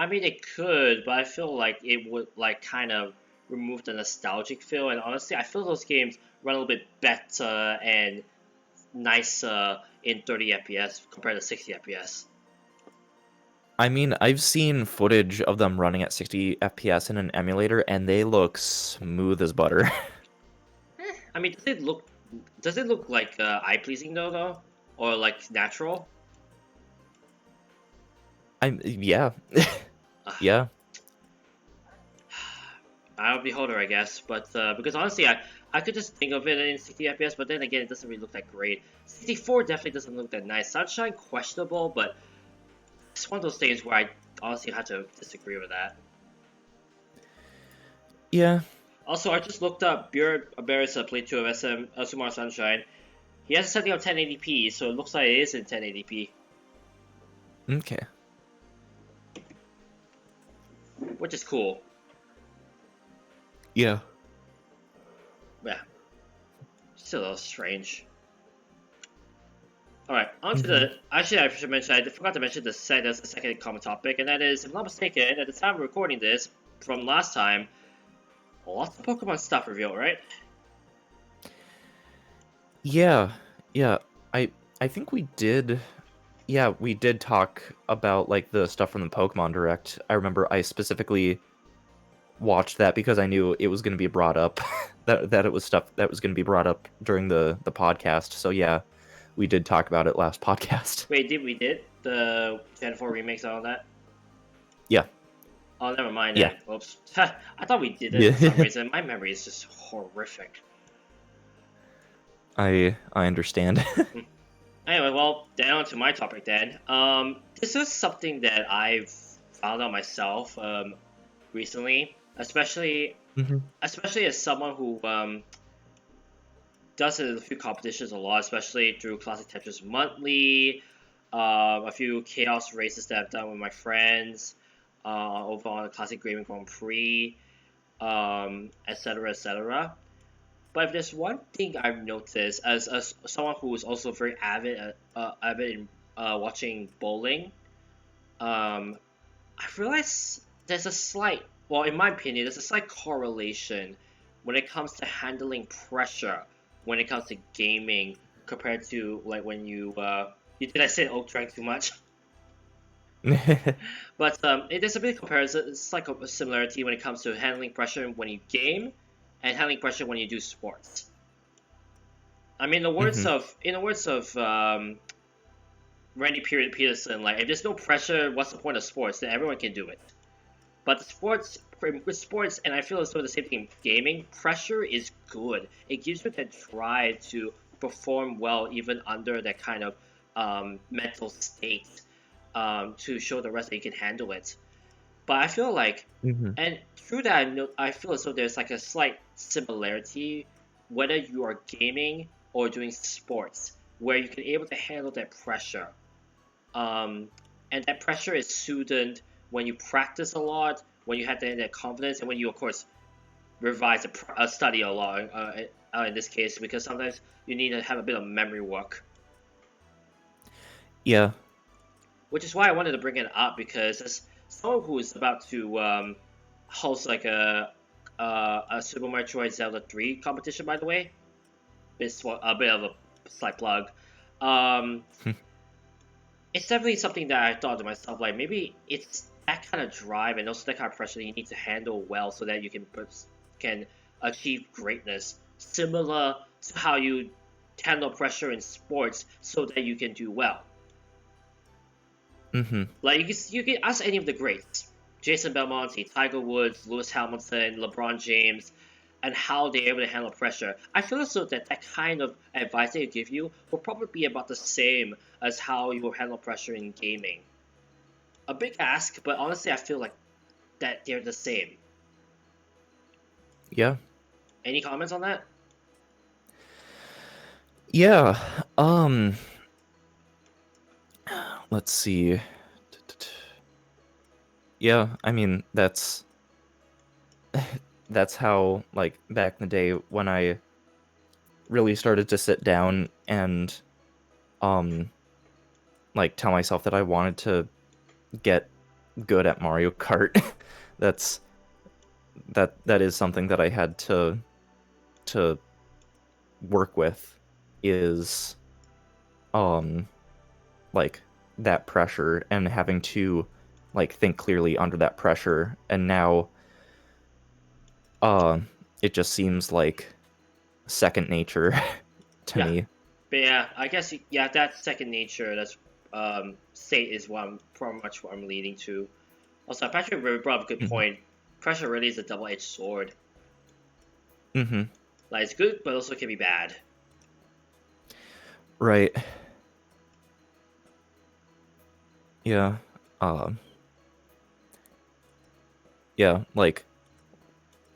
mean, it could, but I feel like it would, like, kind of remove the nostalgic feel, and honestly, I feel those games run a little bit better and nicer in 30 FPS compared to 60 FPS. I mean, I've seen footage of them running at 60 FPS in an emulator, and they look smooth as butter. I mean, does it look like eye-pleasing though? Or like natural? Yeah. Yeah. I'm a beholder, I guess, but because honestly, I could just think of it in 60 FPS, but then again, it doesn't really look that great. 64 definitely doesn't look that nice. Sunshine, questionable, but it's one of those things where I honestly have to disagree with that. Yeah. Also, I just looked up Barrett's playthrough of Sumar Sunshine. He has a setting of 1080p, so it looks like it is in 1080p. Okay. Which is cool. Yeah. Yeah. Still a little strange. Alright, on to the... Actually, I should mention, I forgot to mention the second common topic, and that is, if I'm not mistaken, at the time of recording this, from last time, lots of Pokemon stuff revealed, right? Yeah. I think we did... Yeah, we did talk about, like, the stuff from the Pokemon Direct. I remember I specifically watched that because I knew it was going to be brought up, that it was stuff that was going to be brought up during the podcast. So yeah, we did talk about it last podcast. Wait, did the Gen 4 remakes and all that? Yeah. Oh, never mind. Yeah. Oops. I thought we did it for some reason. My memory is just horrific. I understand. Anyway, well, down to my topic then. This is something that I've found out myself recently, especially as someone who does a few competitions a lot, especially through Classic Tetris Monthly, a few Chaos races that I've done with my friends, over on the Classic Gaming Grand Prix, etc., etc. But if there's one thing I've noticed as someone who is also very avid in watching bowling, I realize there's a slight, well, in my opinion, there's a slight correlation when it comes to handling pressure when it comes to gaming compared to like when you did I say oak drank too much? But there's a bit of comparison. It's like a similarity when it comes to handling pressure when you game and handling pressure when you do sports. I mean, in the words of Randy Peterson, like if there's no pressure, what's the point of sports? Then everyone can do it. But with sports, and I feel as though the same thing in gaming, pressure is good. It gives you that drive to perform well even under that kind of mental state, to show the rest that you can handle it. But I feel like, and through that, I feel as though there's like a slight similarity, whether you are gaming or doing sports, where you can able to handle that pressure. And that pressure is soothed when you practice a lot, when you have that confidence, and when you, of course, revise a study a lot, in this case, because sometimes you need to have a bit of memory work. Yeah. Which is why I wanted to bring it up, because as someone who is about to host like a Super Metroid Zelda 3 competition, by the way, it's a bit of a slight plug. It's definitely something that I thought to myself, like maybe it's that kind of drive and also that kind of pressure that you need to handle well so that you can achieve greatness, similar to how you handle pressure in sports so that you can do well. Like you can ask any of the greats, Jason Belmonte, Tiger Woods, Lewis Hamilton, LeBron James, and how they're able to handle pressure. I feel as though that kind of advice they give you will probably be about the same as how you will handle pressure in gaming. A big ask, but honestly, I feel like that they're the same. Yeah. Any comments on that? Yeah. Let's see. Yeah, I mean, that's how, like, back in the day when I really started to sit down and like tell myself that I wanted to get good at Mario Kart. that is something that I had to work with, is like that pressure and having to like think clearly under that pressure. And now it just seems like second nature to me. But yeah, I guess that second nature, that's state is pretty much what I'm leading to. Also, Patrick really brought up a good point. Pressure really is a double-edged sword. Like, it's good, but also can be bad. Right. Yeah. Yeah, like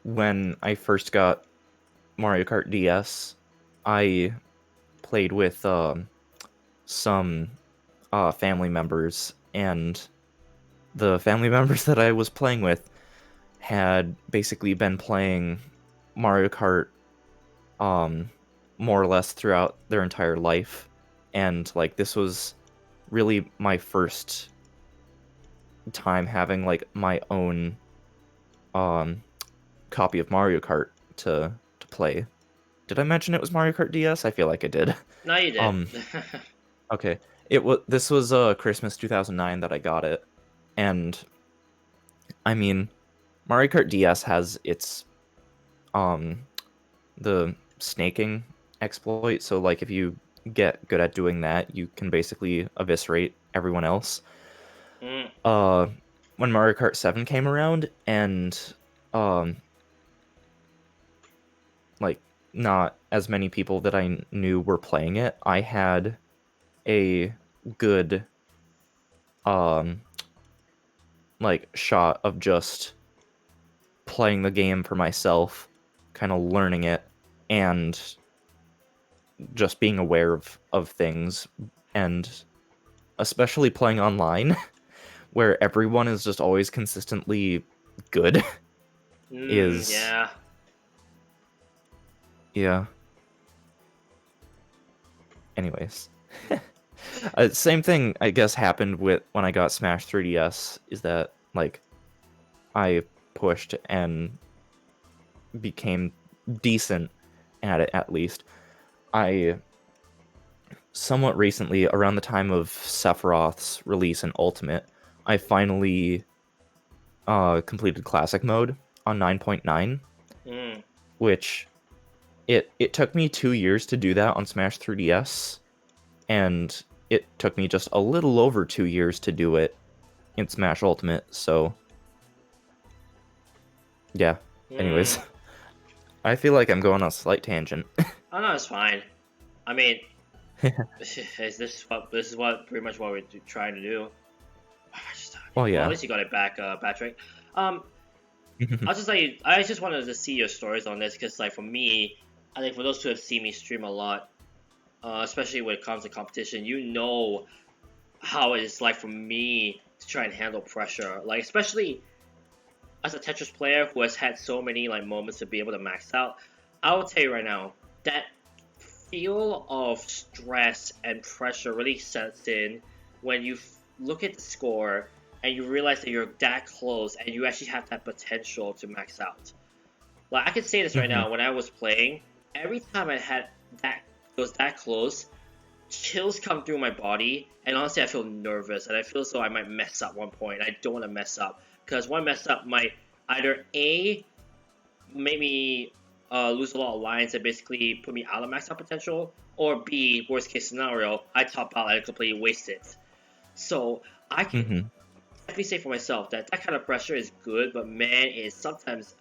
when I first got Mario Kart DS, I played with some family members, and the family members that I was playing with had basically been playing Mario Kart more or less throughout their entire life, and like this was really my first time having like my own copy of Mario Kart to play. Did I mention it was Mario Kart DS? I feel like I did. No, you did. Okay. This was Christmas 2009 that I got it. And I mean, Mario Kart DS has its the snaking exploit. So like if you get good at doing that, you can basically eviscerate everyone else. When Mario Kart 7 came around and like not as many people that I knew were playing it, I had a good like shot of just playing the game for myself, kind of learning it and just being aware of things, and especially playing online where everyone is just always consistently good is yeah. Anyways. Same thing, I guess, happened with when I got Smash 3DS, is that, like, I pushed and became decent at it, at least. I, somewhat recently, around the time of Sephiroth's release in Ultimate, I finally completed Classic Mode on 9.9, which, it took me 2 years to do that on Smash 3DS, and it took me just a little over 2 years to do it in Smash Ultimate, so yeah. Anyways, I feel like I'm going on a slight tangent. Oh no, it's fine. I mean, this is what pretty much what we're trying to do. Well, yeah. Well, at least you got it back, Patrick. I'll just like I just wanted to see your stories on this because, like, for me, I think for those who have seen me stream a lot, especially when it comes to competition, you know how it is like for me to try and handle pressure. Like, especially as a Tetris player who has had so many like moments to be able to max out, I will tell you right now that feel of stress and pressure really sets in when you look at the score and you realize that you're that close and you actually have that potential to max out. Like, I can say this right now, when I was playing, every time I had that was that close, chills come through my body, and honestly I feel nervous and I feel as though I might mess up one point. I don't want to mess up because one mess up might either A, make me lose a lot of lines and basically put me out of max out potential, or B, worst case scenario, I top out and completely waste it. So I can definitely say for myself that that kind of pressure is good, but man, it's sometimes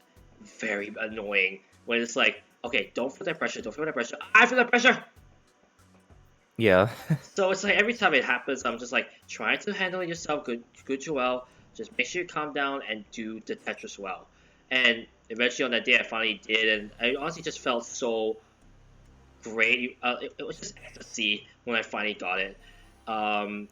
very annoying when it's like, okay, don't feel that pressure, don't feel that pressure, I feel that pressure! Yeah. So it's like every time it happens, I'm just like trying to handle it yourself, good well. Just make sure you calm down and do the Tetris well. And eventually on that day, I finally did, and I honestly just felt so great. It was just ecstasy when I finally got it. And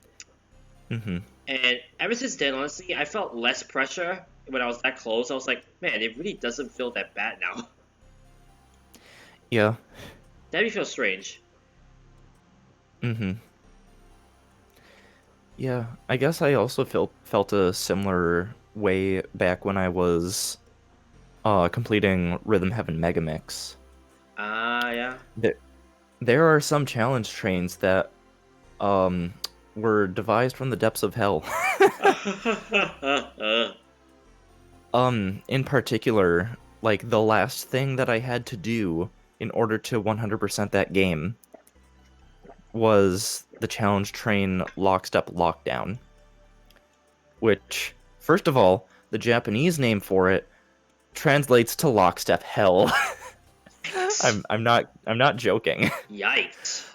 ever since then, honestly, I felt less pressure when I was that close. I was like, man, it really doesn't feel that bad now. Yeah. That made me feel strange. Yeah, I guess I also felt a similar way back when I was completing Rhythm Heaven Megamix. Yeah. There are some challenge trains that were devised from the depths of hell. In particular, like the last thing that I had to do in order to 100% that game was the challenge train Lockstep Lockdown. Which, first of all, the Japanese name for it translates to Lockstep Hell. I'm not joking. Yikes.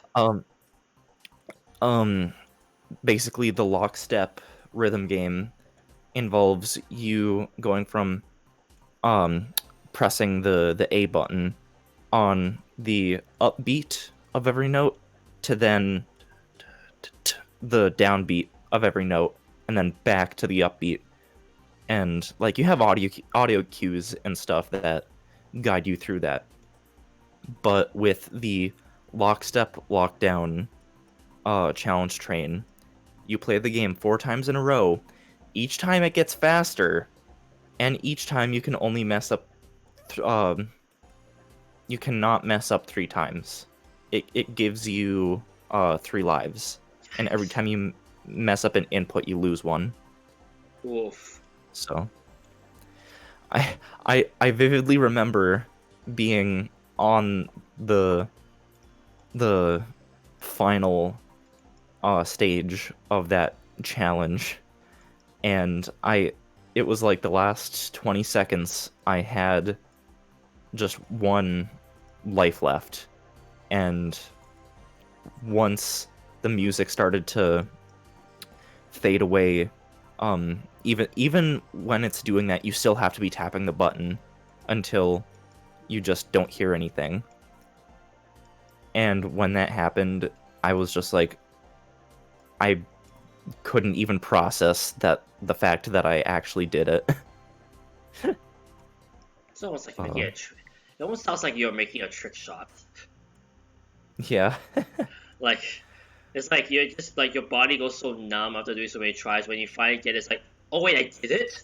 Basically the Lockstep rhythm game involves you going from pressing the A button on the upbeat of every note to then the downbeat of every note and then back to the upbeat. And like you have audio cues and stuff that guide you through that. But with the Lockstep Lockdown challenge train, you play the game 4 times in a row. Each time it gets faster, and each time you can only mess up. You cannot mess up 3 times. It gives you 3 lives, and every time you mess up an input, you lose 1. Oof. So, I vividly remember being on the the final stage of that challenge, and it was like the last 20 seconds I had just one life left, and once the music started to fade away, even when it's doing that, you still have to be tapping the button until you just don't hear anything. And when that happened, I was just like, I couldn't even process the fact that I actually did it. It's almost like it almost sounds like you're making a trick shot. Yeah. Like, it's like you're just like your body goes so numb after doing so many tries. When you finally get it, it's like, oh wait, I did it.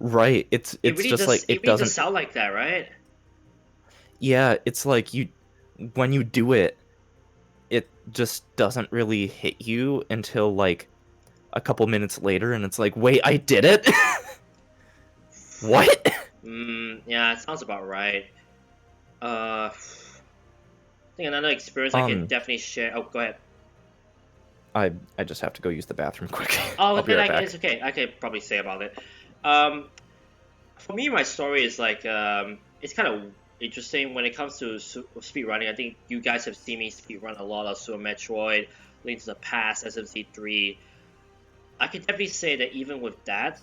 Right. It's really just like it really does sound like that, right? Yeah, it's like when you do it, it just doesn't really hit you until like a couple minutes later, and it's like, wait, I did it? What? Yeah, it sounds about right. I think another experience I can definitely share. Oh, go ahead. I just have to go use the bathroom quick. Oh, then it's okay. I can probably say about it. For me, my story is like it's kind of interesting when it comes to speed running. I think you guys have seen me speed run a lot of Super Metroid, Link to the Past, SMC3. I can definitely say that even with that,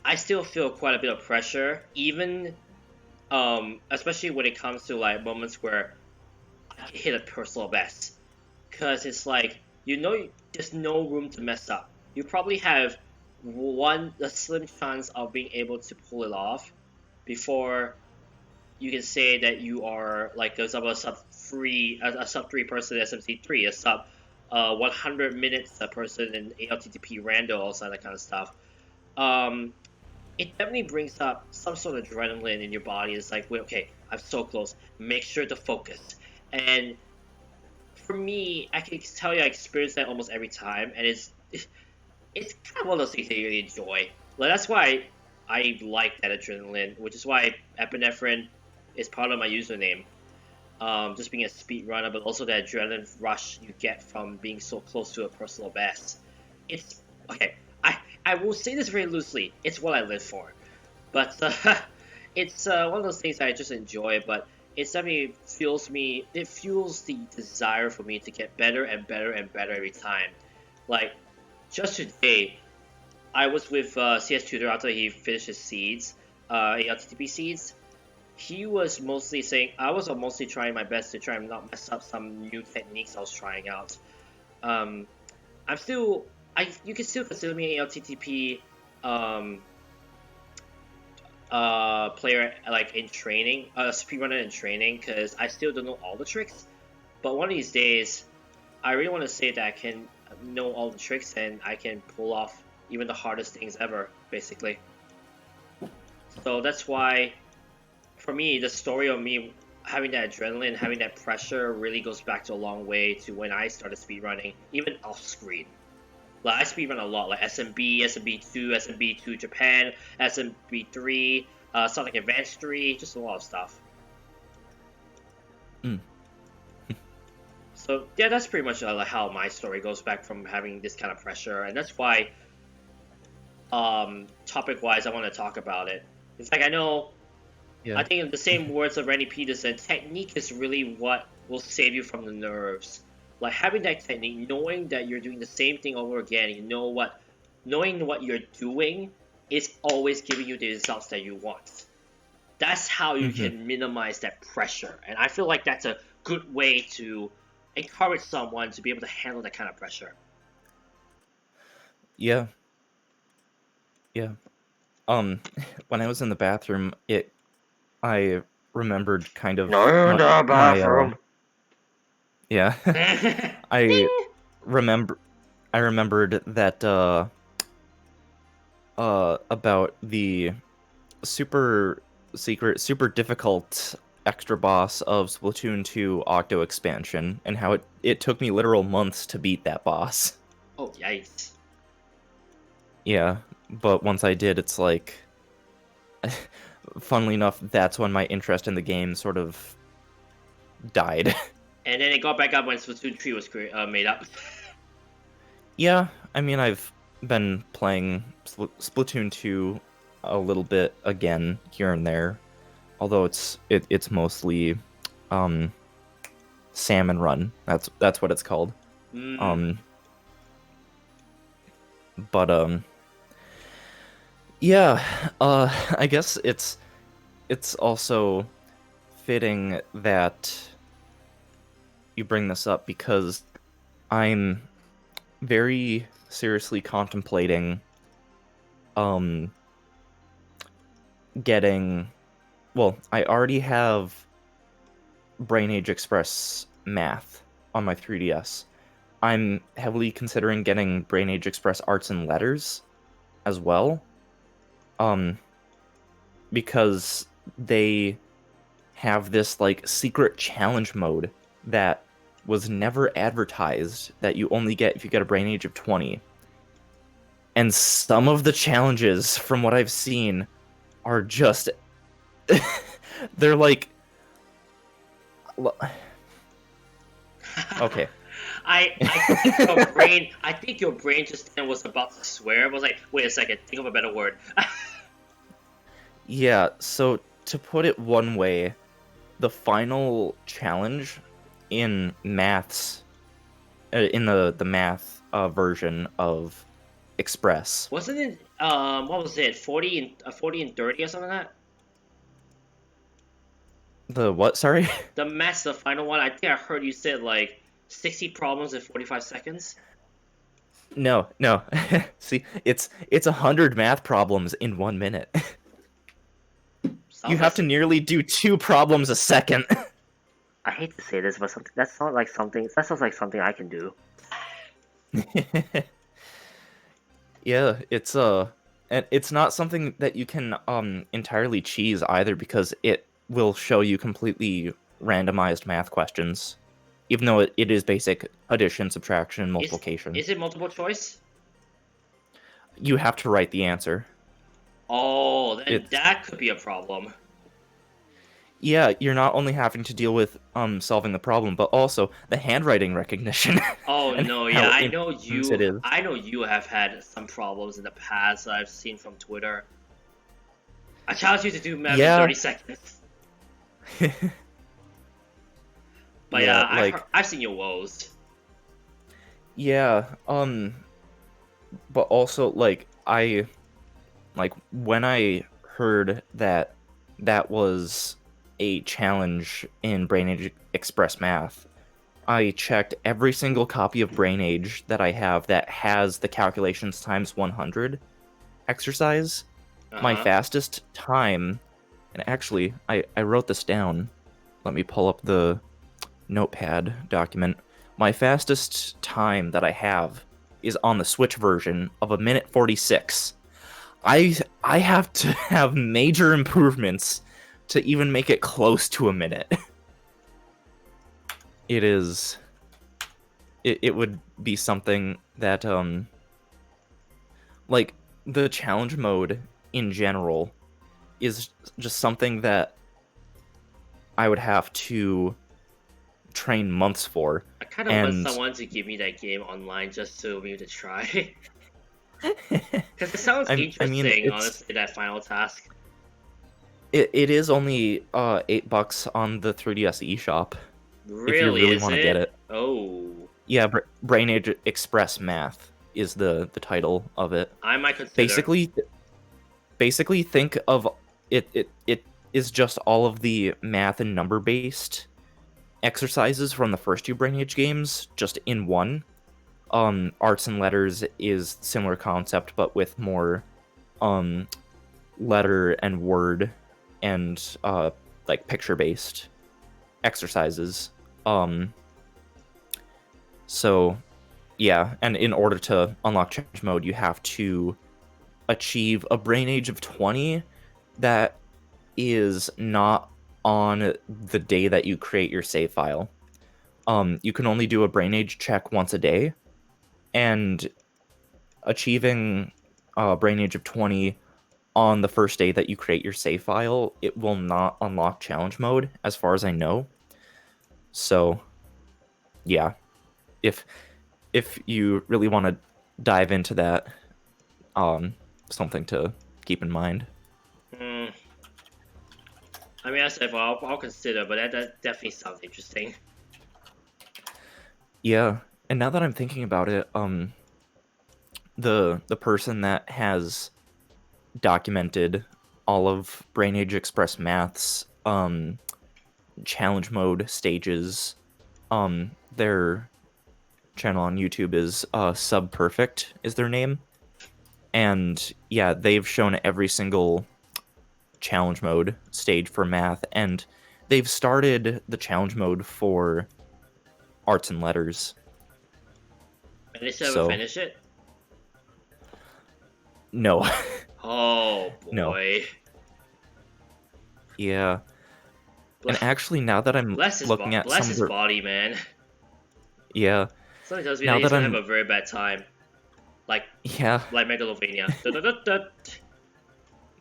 I still feel quite a bit of pressure, even especially when it comes to like moments where I can hit a personal best, because it's like there's no room to mess up. You probably have a slim chance of being able to pull it off before you can say that you are like a sub 3 person in SMC3, a sub 100 minutes a person in ALTTP rando, all that kind of stuff. It definitely brings up some sort of adrenaline in your body. It's like, wait, okay, I'm so close. Make sure to focus. And for me, I can tell you I experience that almost every time, and it's kind of one of those things that you really enjoy. Like, that's why I like that adrenaline, which is why epinephrine is part of my username. Just being a speed runner, but also the adrenaline rush you get from being so close to a personal best. It's okay. I will say this very loosely. It's what I live for, but it's one of those things that I just enjoy. But it definitely fuels me. It fuels the desire for me to get better and better and better every time. Like just today, I was with CS Tutor after he finished his seeds, ALTTP seeds. He was mostly saying I was mostly trying my best to try and not mess up some new techniques I was trying out. I'm still you can still consider me an ALTTP player like in training, speedrunner in training, because I still don't know all the tricks. But one of these days, I really want to say that I can know all the tricks and I can pull off even the hardest things ever, basically. So that's why, for me, the story of me having that adrenaline, having that pressure really goes back to a long way to when I started speedrunning, even off screen. Like, I speedrun a lot, like SMB, SMB2, SMB2 Japan, SMB3, Sonic Advance 3, just a lot of stuff. So, yeah, that's pretty much like how my story goes back from having this kind of pressure, and that's why, topic-wise, I want to talk about it. It's like, I know, I think in the same words of Randy Peterson, technique is really what will save you from the nerves. Like, having that technique, knowing that you're doing the same thing over again, knowing what you're doing is always giving you the results that you want. That's how you can minimize that pressure. And I feel like that's a good way to encourage someone to be able to handle that kind of pressure. Yeah. When I was in the bathroom, I remembered kind of no, the bathroom. Yeah. I remembered that about the super secret, super difficult extra boss of Splatoon 2 Octo expansion, and how it took me literal months to beat that boss. Oh, yikes. Yeah, but once I did, it's like, funnily enough, that's when my interest in the game sort of died. And then it got back up when Splatoon 3 was made up. Yeah, I mean, I've been playing Splatoon 2 a little bit again here and there, although it's mostly Salmon Run. That's what it's called. Mm. But yeah, I guess it's also fitting that you bring this up because I'm very seriously contemplating getting, well, I already have Brain Age Express Math on my 3DS. I'm heavily considering getting Brain Age Express Arts and Letters as well. Because they have this like secret challenge mode that was never advertised that you only get if you get a Brain Age of 20. And some of the challenges from what I've seen are just they're like okay. I think your brain just then was about to swear. It was like, wait a second, think of a better word. Yeah, so to put it one way, the final challenge in maths, in the math version of Express. Wasn't it, what was it, 40 and 30 or something like that? The what, sorry? The maths, the final one, I think I heard you said like 60 problems in 45 seconds. No. See, it's 100 math problems in 1 minute. You have to nearly do 2 problems a second. I hate to say this, but that sounds like something I can do. Yeah, and it's not something that you can entirely cheese either because it will show you completely randomized math questions, even though it is basic addition, subtraction, multiplication. Is it multiple choice? You have to write the answer. Oh, then that could be a problem. Yeah, you're not only having to deal with solving the problem, but also the handwriting recognition. Oh no, yeah, I know you. Is. I know you have had some problems in the past. I've seen from Twitter. I challenge you to do math in 30 seconds. But yeah, I've seen your woes. Yeah, but also when I heard that was a challenge in Brain Age Express Math, I checked every single copy of Brain Age that I have that has the calculations times 100 exercise. My fastest time, and actually, I wrote this down. Let me pull up the notepad document. My fastest time that I have is on the Switch version of 1:46. I have to have major improvements to even make it close to a minute. It would be something that like the challenge mode in general is just something that I would have to train months for. I kind of want someone to give me that game online just to be able to try. Because it sounds interesting, honestly, that final task. It is only $8 on the 3DS eShop. Really? If you really want to get it. Oh. Yeah, Brain Age Express Math is the title of it. I might consider. Basically think of it is just all of the math and number based exercises from the first 2 Brain Age games just in one. Arts and Letters is similar concept but with more letter and word and like picture based exercises. So yeah, and in order to unlock challenge mode you have to achieve a Brain Age of 20 that is not on the day that you create your save file. You can only do a Brain Age check once a day, and achieving Brain Age of 20 on the first day that you create your save file, it will not unlock challenge mode, as far as I know. So, yeah, if you really want to dive into that, something to keep in mind. I mean, as if I'll consider, but that definitely sounds interesting. Yeah, and now that I'm thinking about it, the person that has documented all of Brain Age Express Math's challenge mode stages, their channel on YouTube is Sub Perfect is their name. And yeah, they've shown every single challenge mode stage for math, and they've started the challenge mode for arts and letters. And they still haven't finished it? No. Oh boy. No. Yeah. And actually, now that I'm looking at bless some his of body, man. Yeah. Something tells me that he's gonna have a very bad time. Like Megalovania.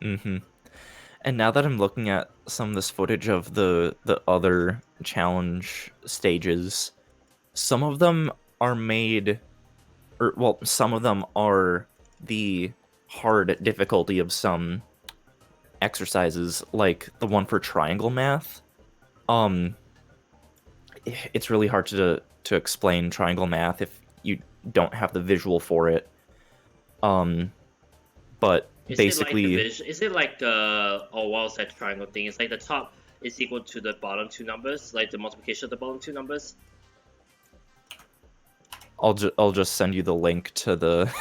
Mm-hmm. And now that I'm looking at some of this footage of the other challenge stages, some of them are made, or well, some of them are the hard difficulty of some exercises, like the one for triangle math. It's really hard to explain triangle math if you don't have the visual for it. But basically, is it like what was that triangle thing? It's like the top is equal to the bottom two numbers, like the multiplication of the bottom two numbers. I'll just send you the link to the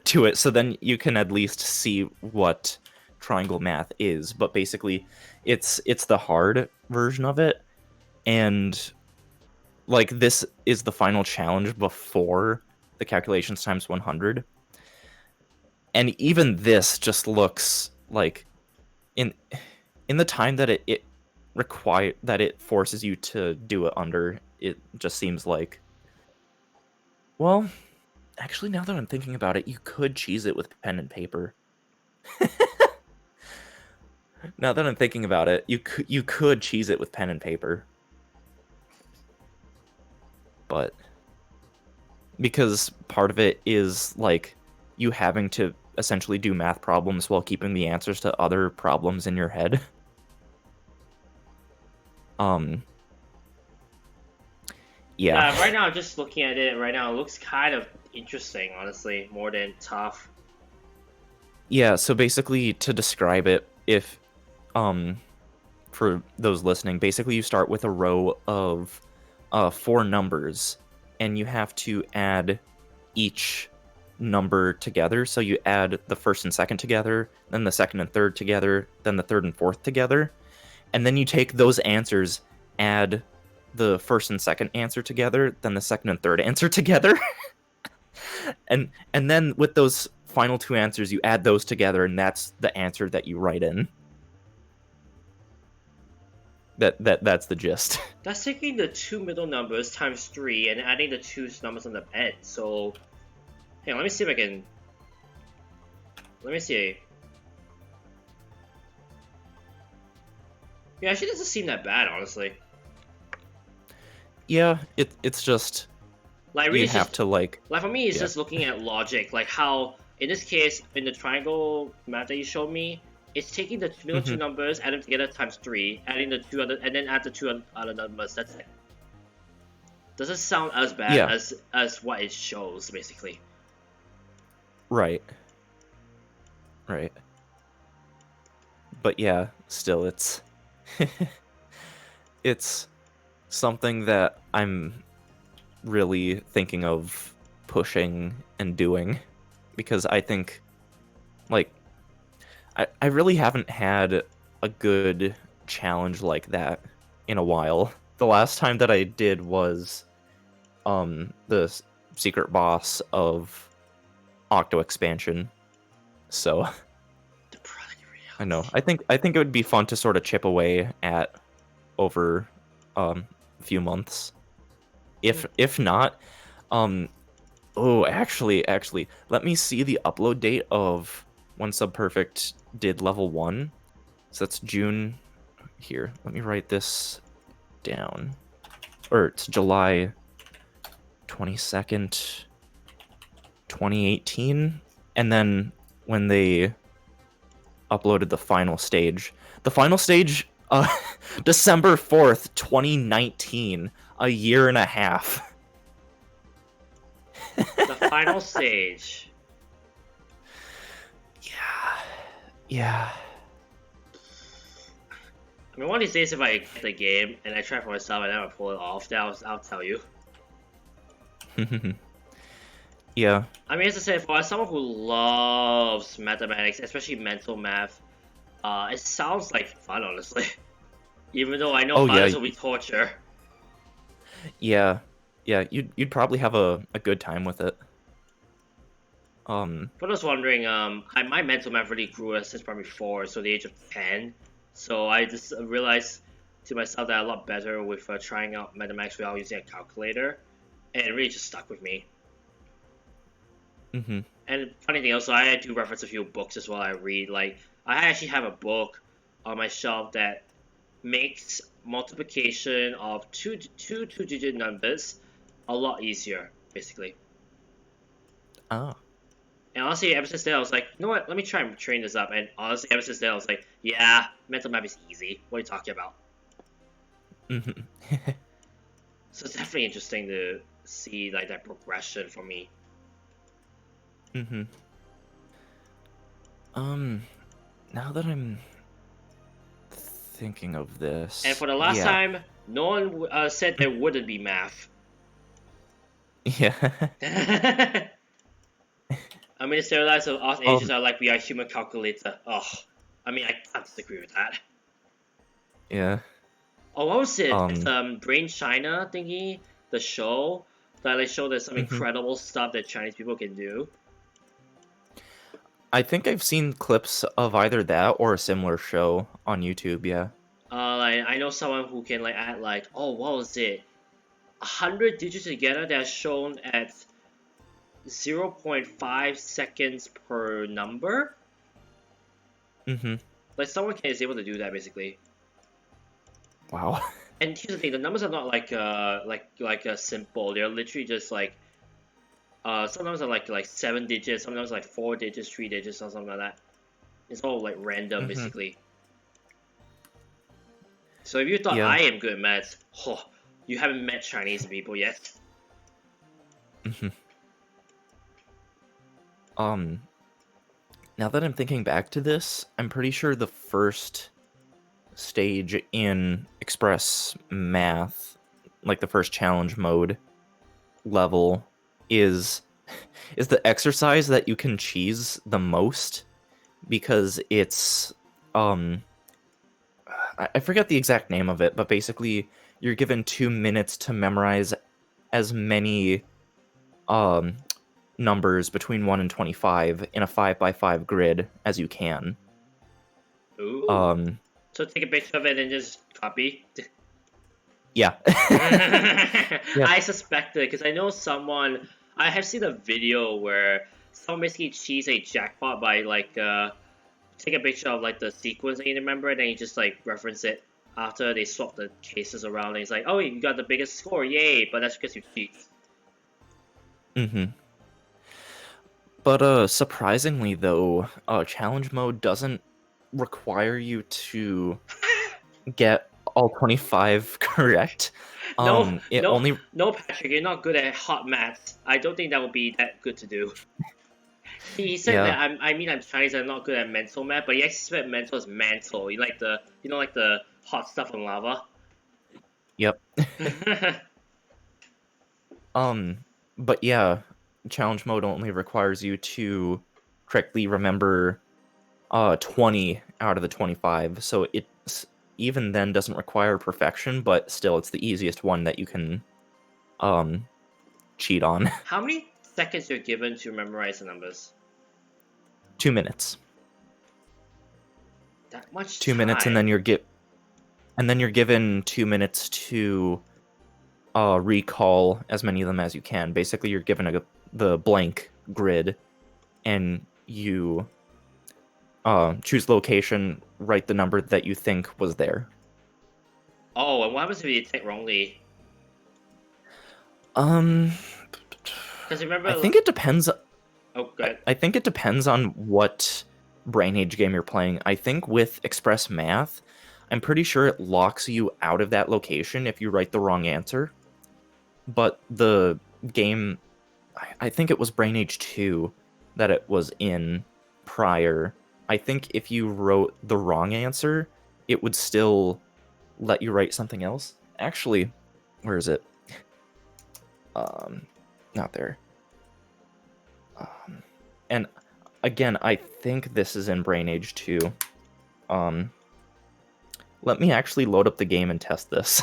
to it, so then you can at least see what triangle math is. But basically, it's the hard version of it, and like this is the final challenge before the calculations times 100. And even this just looks like in the time that it forces you to do it under, it just seems like, well, actually, now that I'm thinking about it, you could cheese it with pen and paper. Now that I'm thinking about it, you could cheese it with pen and paper. But because part of it is like you having to essentially do math problems while keeping the answers to other problems in your head. Yeah. Right now, I'm just looking at it. Right now, it looks kind of interesting, honestly, more than tough. Yeah. So basically, to describe it, if for those listening, basically you start with a row of 4 numbers, and you have to add each number together. So you add the first and second together, then the second and third together, then the third and fourth together, and then you take those answers, add the first and second answer together, then the second and third answer together. and then with those final 2 answers, you add those together, and that's the answer that you write in. That's the gist. That's taking the 2 middle numbers times 3 and adding the 2 numbers on the end. So, hang on, let me see if I can. Let me see. Yeah, actually, it doesn't seem that bad, honestly. Yeah, it's just like really you have to like for me, it's just looking at logic, like how in this case in the triangle math that you showed me, it's taking the middle 2 numbers, add them together times 3, adding the 2 other, and then add the 2 other numbers. That's it. Doesn't sound as bad as what it shows, basically. Right. But yeah, still, it's it's something that I'm really thinking of pushing and doing, because I think, like, I really haven't had a good challenge like that in a while. The last time that I did was the secret boss of Octo Expansion. So I know. I think it would be fun to sort of chip away at over a few months. If not, Oh, actually, let me see the upload date of when Subperfect did level 1. So that's June. Here, let me write this down. Or it's July 22nd, 2018. And then when they uploaded the final stage. The final stage, December 4th, 2019. A year and a half. The final stage. Yeah. I mean, one of these days, if I get the game and I try for myself and I never pull it off, then I'll tell you. Yeah. I mean, as I said, for someone who loves mathematics, especially mental math, it sounds like fun, honestly. Even though I know finals will be torture. Yeah. You'd probably have a good time with it. But I was wondering, my mental math really grew since probably 4, so the age of 10. So I just realized to myself that I'm a lot better with trying out mathematics without using a calculator, and it really just stuck with me. Mm-hmm. And funny thing also, I do reference a few books as well I read. Like, I actually have a book on my shelf that makes multiplication of two-digit numbers a lot easier, basically. Oh. And honestly, ever since then, I was like, you know what? Let me try and train this up. And honestly, ever since then, I was like, yeah, mental math is easy. What are you talking about? Mm-hmm. So it's definitely interesting to see like that progression for me. Mm-hmm. Now that I'm thinking of this, And for the last time, no one said there wouldn't be math. Yeah. I mean, the stereotypes of us Asians are like we are human calculator. Oh, I mean, I can't disagree with that. Yeah. Oh, what was it? It's Brain China thingy, the show that they show there's some incredible stuff that Chinese people can do. I think I've seen clips of either that or a similar show on YouTube. Yeah. Like I know someone who can like add like, oh, what was it? 100 digits together that's shown at 0.5 seconds per number. Mm-hmm. Like someone is able to do that basically. Wow. And here's the thing: the numbers are not like simple. They're literally just like sometimes are like 7 digits, sometimes like 4 digits, 3 digits, or something like that. It's all like random basically. So if you thought I am good at maths, oh, you haven't met Chinese people yet. Mm-hmm. Now that I'm thinking back to this, I'm pretty sure the first stage in Express Math, like the first challenge mode level, is the exercise that you can cheese the most, because it's I forget the exact name of it, but basically you're given 2 minutes to memorize as many numbers between 1 and 25 in a 5x5 grid as you can. Ooh. So take a picture of it and just copy. Yeah. I suspected because I know someone. I have seen a video where someone basically cheats a jackpot by like take a picture of like the sequence that you remember, and then you just like reference it after they swap the cases around. And it's like, oh, you got the biggest score, yay! But that's because you cheat. Mm-hmm. But surprisingly though, challenge mode doesn't require you to get all 25 correct. No, only... no, Patrick, you're not good at hot maths. I don't think that would be that good to do. He said that I'm Chinese. I'm not good at mental math, but he actually said mental is mantle. You like the hot stuff on lava. Yep. But yeah, challenge mode only requires you to correctly remember 20 out of the 25, so it even then doesn't require perfection, but still it's the easiest one that you can cheat on. How many seconds you're given to memorize the numbers? 2 minutes. That much 2 minutes, and then you're given 2 minutes to recall as many of them as you can. Basically, you're given the blank grid, and you choose location, write the number that you think was there. Oh, and what happens if you take wrongly? Because remember, I think it depends. Oh, good. I think it depends on what brain age game you're playing. I think with Express Math, I'm pretty sure it locks you out of that location if you write the wrong answer. But the game, I think it was Brain Age 2 that it was in prior. I think if you wrote the wrong answer, it would still let you write something else. Actually, where is it? Not there. And again, I think this is in Brain Age 2. Let me actually load up the game and test this.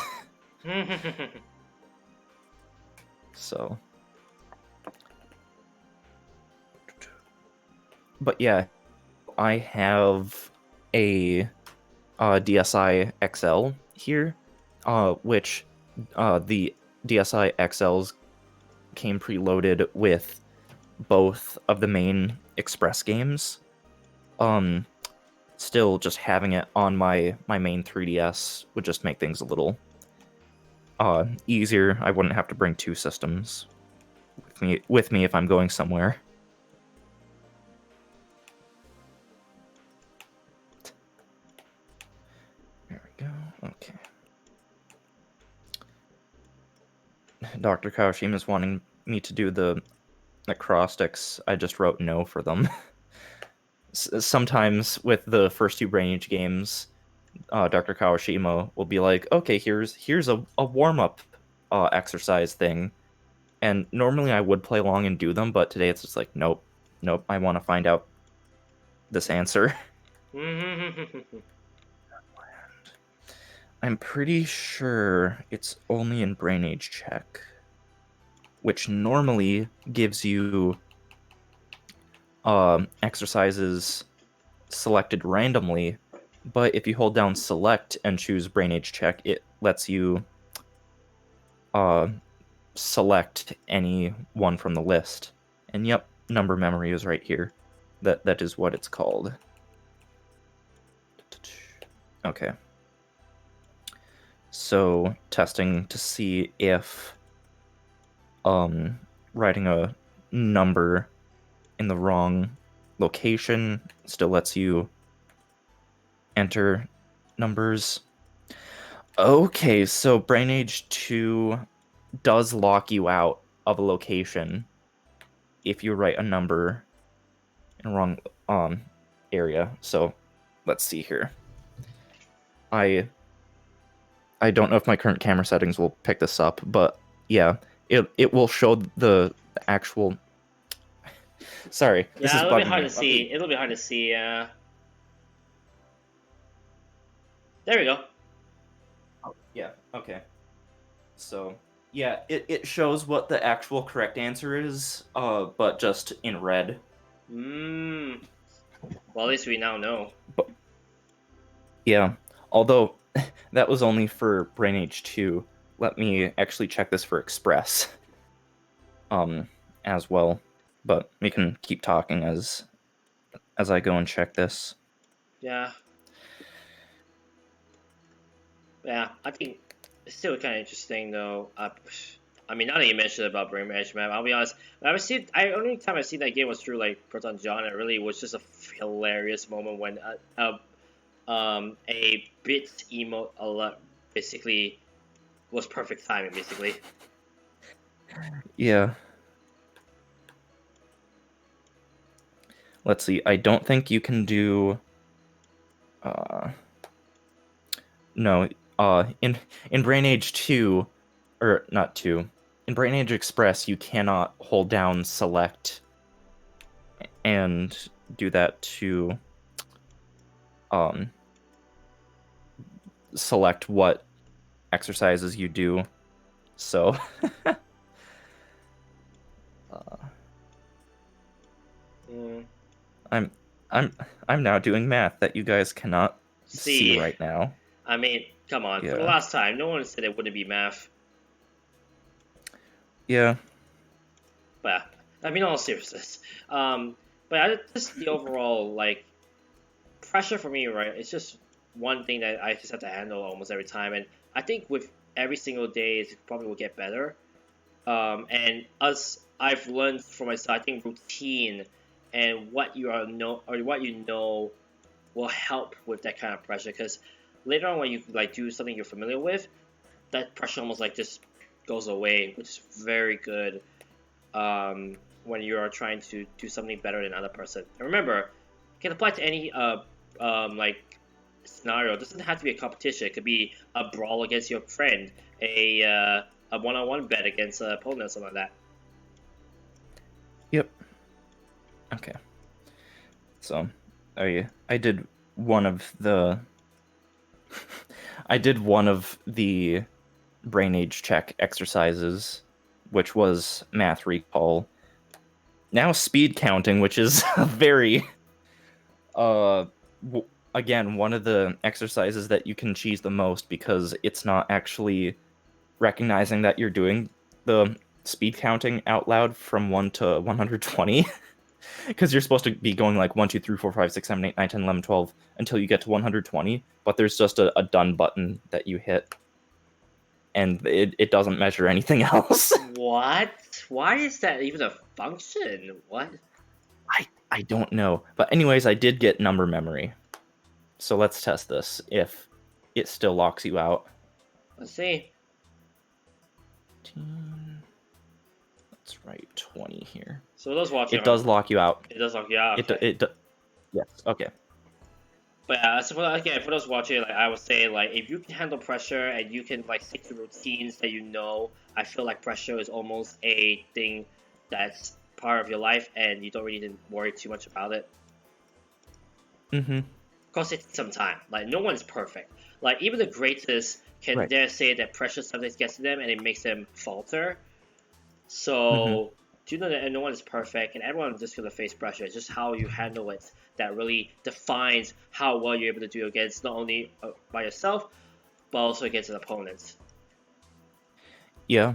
So. But yeah, I have a DSi XL here, which the DSi XLs came preloaded with both of the main Express games. Still, just having it on my main 3DS would just make things a little easier. I wouldn't have to bring two systems with me if I'm going somewhere. There we go. Okay. Dr. Kawashima is wanting me to do the acrostics. I just wrote no for them. Sometimes with the first two Brain Age games, Dr. Kawashima will be like, okay, here's a warm-up exercise thing. And normally I would play along and do them, but today it's just like, nope, I want to find out this answer. I'm pretty sure it's only in Brain Age Check, which normally gives you exercises selected randomly, but if you hold down Select and choose Brain Age Check, it lets you select any one from the list. And yep, number memory is right here. That is what it's called. Okay. So, testing to see if writing a number in the wrong location still lets you enter numbers. Okay, so Brain Age 2 does lock you out of a location if you write a number in the wrong area. So, let's see here. I don't know if my current camera settings will pick this up, but yeah, it will show the actual. Sorry, this is it'll be hard to see. It'll be hard to see. There we go. Oh, yeah. Okay. So yeah, it shows what the actual correct answer is, but just in red. Well, at least we now know. But, yeah, although that was only for Brain Age 2. Let me actually check this for Express. As well. But we can keep talking as I go and check this. Yeah. Yeah, I think it's still kind of interesting though. I mean, now that you mentioned about Brain Age Map, I'll be honest. Only time I seen that game was through like Proton John. It really was just a hilarious moment when a bit emote alert basically was perfect timing, basically. Yeah. Let's see. I don't think you can do. No. In Brain Age 2, or not 2, in Brain Age Express, you cannot hold down Select and do that to select what exercises you do. So I'm now doing math that you guys cannot see right now. I mean, come on. Yeah. For the last time, no one said it wouldn't be math. Yeah. But I mean, all seriousness. But just the overall like pressure for me, right? It's just one thing that I just have to handle almost every time, and I think with every single day, it probably will get better. And as I've learned for myself, I think routine and what you are know or what you know will help with that kind of pressure. Because later on, when you like do something you're familiar with, that pressure almost like just goes away, which is very good. When you are trying to do something better than another person. And remember, it can apply to any like scenario. It doesn't have to be a competition. It could be a brawl against your friend, a one-on-one bet against an opponent, something like that. Yep. Okay. So, I did one of the I did one of the brain age check exercises, which was math recall. Now speed counting, which is a very again, one of the exercises that you can cheese the most because it's not actually recognizing that you're doing the speed counting out loud from 1 to 120. Because you're supposed to be going like 1, 2, 3, 4, 5, 6, 7, 8, 9, 10, 11, 12 until you get to 120, but there's just a done button that you hit, and it doesn't measure anything else. What? Why is that even a function? What? I don't know. But anyways, I did get number memory. So let's test this, if it still locks you out. Let's see. Let's write 20 here. So those watching, it does lock you out. It does lock you out. Okay. Yes. Okay. But yeah, so for those watching, like I would say, like if you can handle pressure and you can like stick to routines that you know, I feel like pressure is almost a thing that's part of your life, and you don't really need to worry too much about it. Mm-hmm. Of course, it takes some time. Like no one's perfect. Like even the greatest can dare say that pressure sometimes gets to them and it makes them falter. So do you know that no one is perfect and everyone is just gonna face pressure? It's just how you handle it that really defines how well you're able to do against not only by yourself, but also against an opponent. Yeah.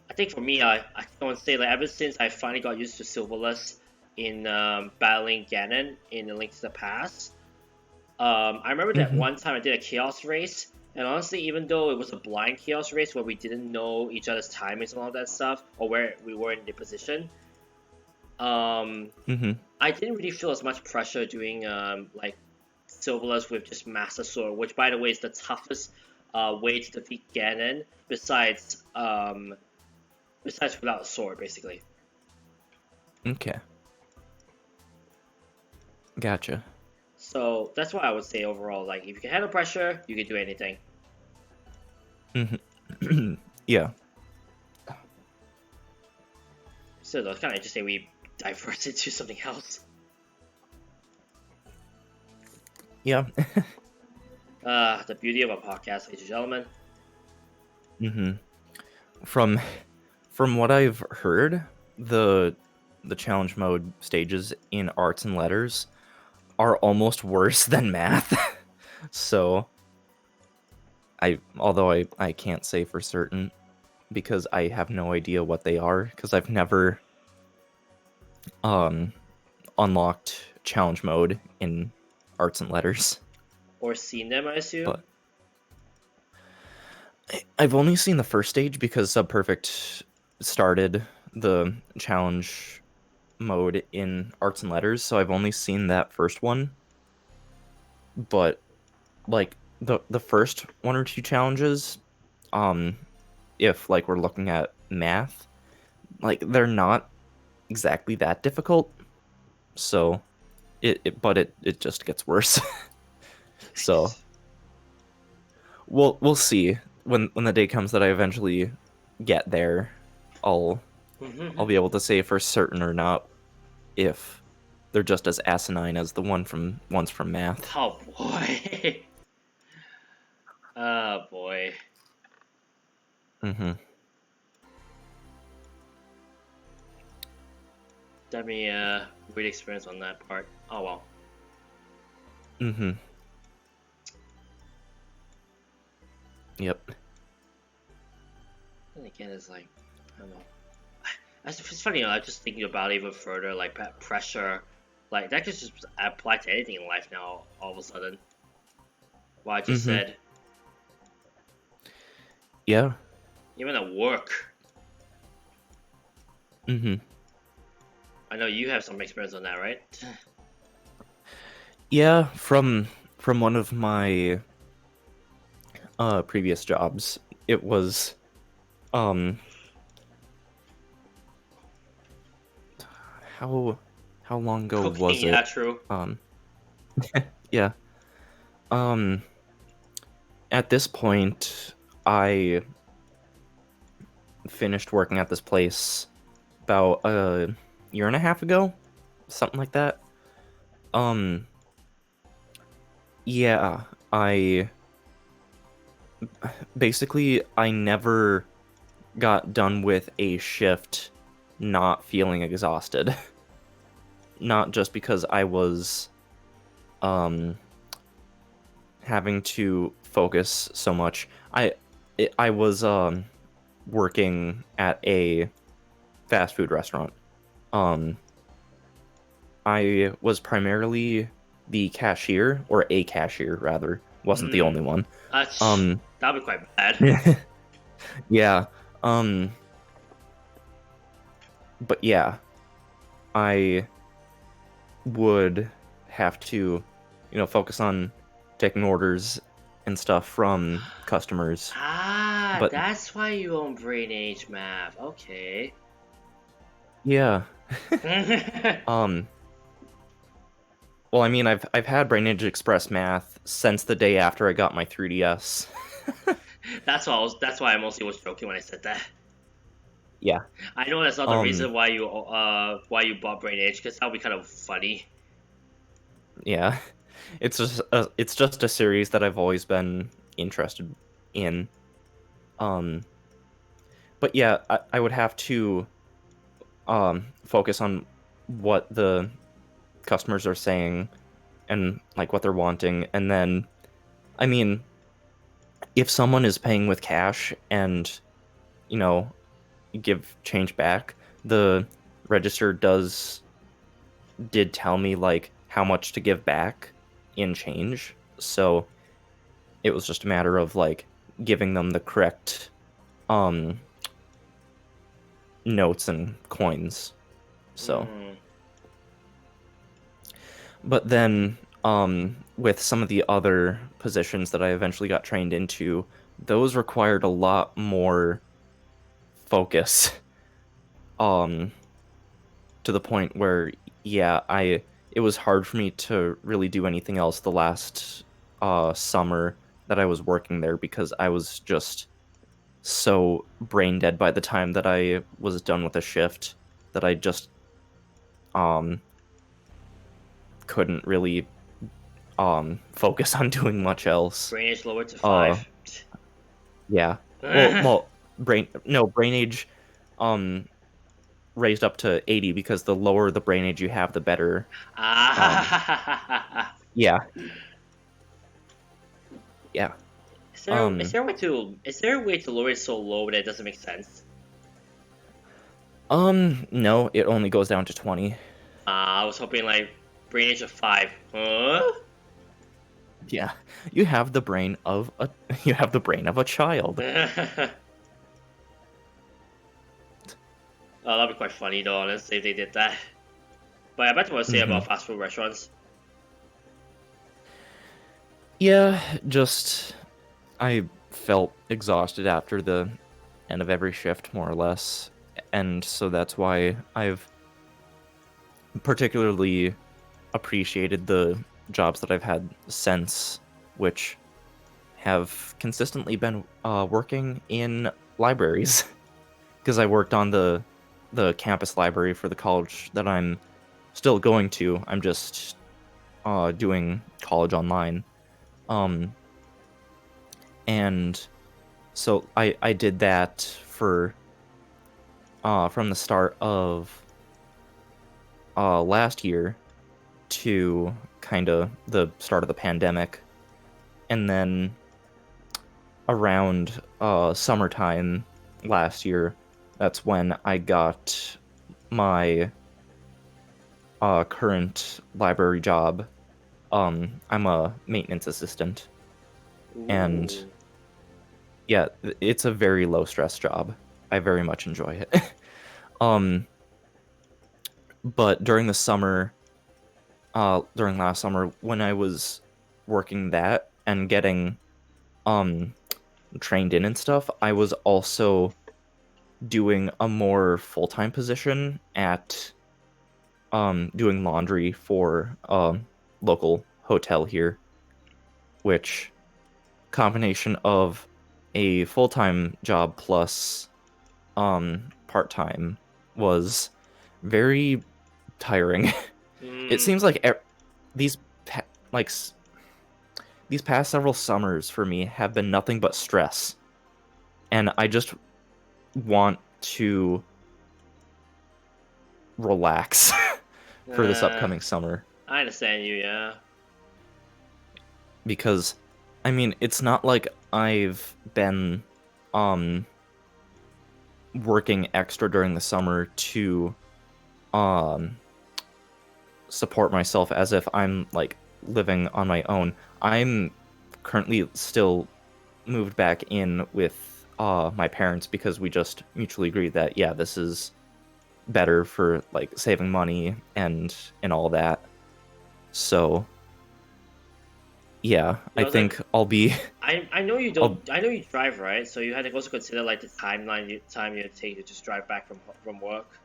I think for me, I want to say like ever since I finally got used to Silverless in battling Ganon in A Link to the Past, I remember that one time I did a Chaos race, and honestly, even though it was a blind Chaos race where we didn't know each other's timings and all that stuff, or where we were in the position, I didn't really feel as much pressure doing like Silverless with just Master Sword, which by the way is the toughest way to defeat Ganon besides without a sword, basically. Okay. Gotcha. So that's why I would say overall, like if you can handle pressure, you can do anything. Yeah. So it's kind of interesting we diverted to something else. Yeah. The beauty of a podcast, ladies and gentlemen. From what I've heard, the challenge mode stages in arts and letters are almost worse than math. So although I can't say for certain because I have no idea what they are, because I've never unlocked challenge mode in arts and letters. Or seen them, I assume? But I've only seen the first stage because Subperfect started the challenge mode in arts and letters, so I've only seen that first one. But like the first one or two challenges, if like we're looking at math, like they're not exactly that difficult. So it just gets worse. So we'll see when the day comes that I eventually get there. I'll be able to say for certain or not if they're just as asinine as the ones from math. Oh boy. Oh boy. Definitely a weird experience on that part. Oh well. Yep. And again, it's like I don't know. It's funny, I'm just thinking about it even further, like pressure, like that could just apply to anything in life now. All of a sudden, what I just Mm-hmm. said, Yeah. even at work. Mm-hmm. I know you have some experience on that, right? Yeah, from one of my previous jobs, it was um how how long ago Cooking, was yeah, it? true. Um yeah. Um at this point, I finished working at this place about a year and a half ago, something like that. Um yeah, I basically I never got done with a shift not feeling exhausted. Not just because I was um having to focus so much. I was working at a fast food restaurant. Um I was primarily the cashier, or a cashier rather. Wasn't the only one. Um That'd be quite bad. yeah. Um but yeah, I would have to, focus on taking orders and stuff from customers. Ah, But that's why you own Brain Age Math. Okay. yeah, um, well, I mean, I've had Brain Age Express Math since the day after I got my 3DS. That's why I mostly was joking when I said that. Yeah. I know that's not the Um, reason why you bought Brain Age, because that would be kind of funny. yeah. It's just a series that I've always been interested in. Um, but yeah, I would have to focus on what the customers are saying and like what they're wanting, and then I mean, if someone is paying with cash and you know give change back, the register did tell me like how much to give back in change, so it was just a matter of like giving them the correct um notes and coins. So Mm. but then with some of the other positions that I eventually got trained into, those required a lot more focus. um to the point where, yeah, I it was hard for me to really do anything else the last summer that I was working there, because I was just so brain dead by the time that I was done with a shift that I just um couldn't really focus on doing much else. Brain Age lowered to Uh 5. yeah. Well, brain age um raised up to 80, because the lower the brain age you have, the better. Um Ah. yeah. Yeah. Um Is there a way to lower it so low that it doesn't make sense? no, it only goes down to 20. I was hoping like Brain Age of 5. Huh? Yeah. You have the brain of a you have the brain of a child. Oh, that'd be quite funny though, honestly, if they did that. But I bet what to say Mhm. about fast food restaurants. Yeah, just I felt exhausted after the end of every shift, more or less. And so that's why I've particularly appreciated the jobs that I've had since, which have consistently been working in libraries. Because I worked on the campus library for the college that I'm still going to. I'm just doing college online. Um, and so I did that for from the start of last year to kind of the start of the pandemic, and then around summertime last year, That's when I got my current library job. I'm a maintenance assistant, and Ooh. yeah, it's a very low stress job. I very much enjoy it. um, but during the summer, during last summer, when I was working that and getting um trained in and stuff, I was also doing a more full-time position at doing laundry for local hotel here, which combination of a full-time job plus part-time was very tiring. It Mm, seems like these pa- like these past several summers for me have been nothing but stress, and I just want to relax for this uh, upcoming summer. I understand you, yeah. Because I mean, it's not like I've been um working extra during the summer to um support myself as if I'm like living on my own. I'm currently still moved back in with my parents because we just mutually agreed that yeah, this is better for like saving money and all that. So, yeah, You I know, it's like think I'll be I know you don't. I'll I know you drive, right? So you had to also consider like the time you take to just drive back from work.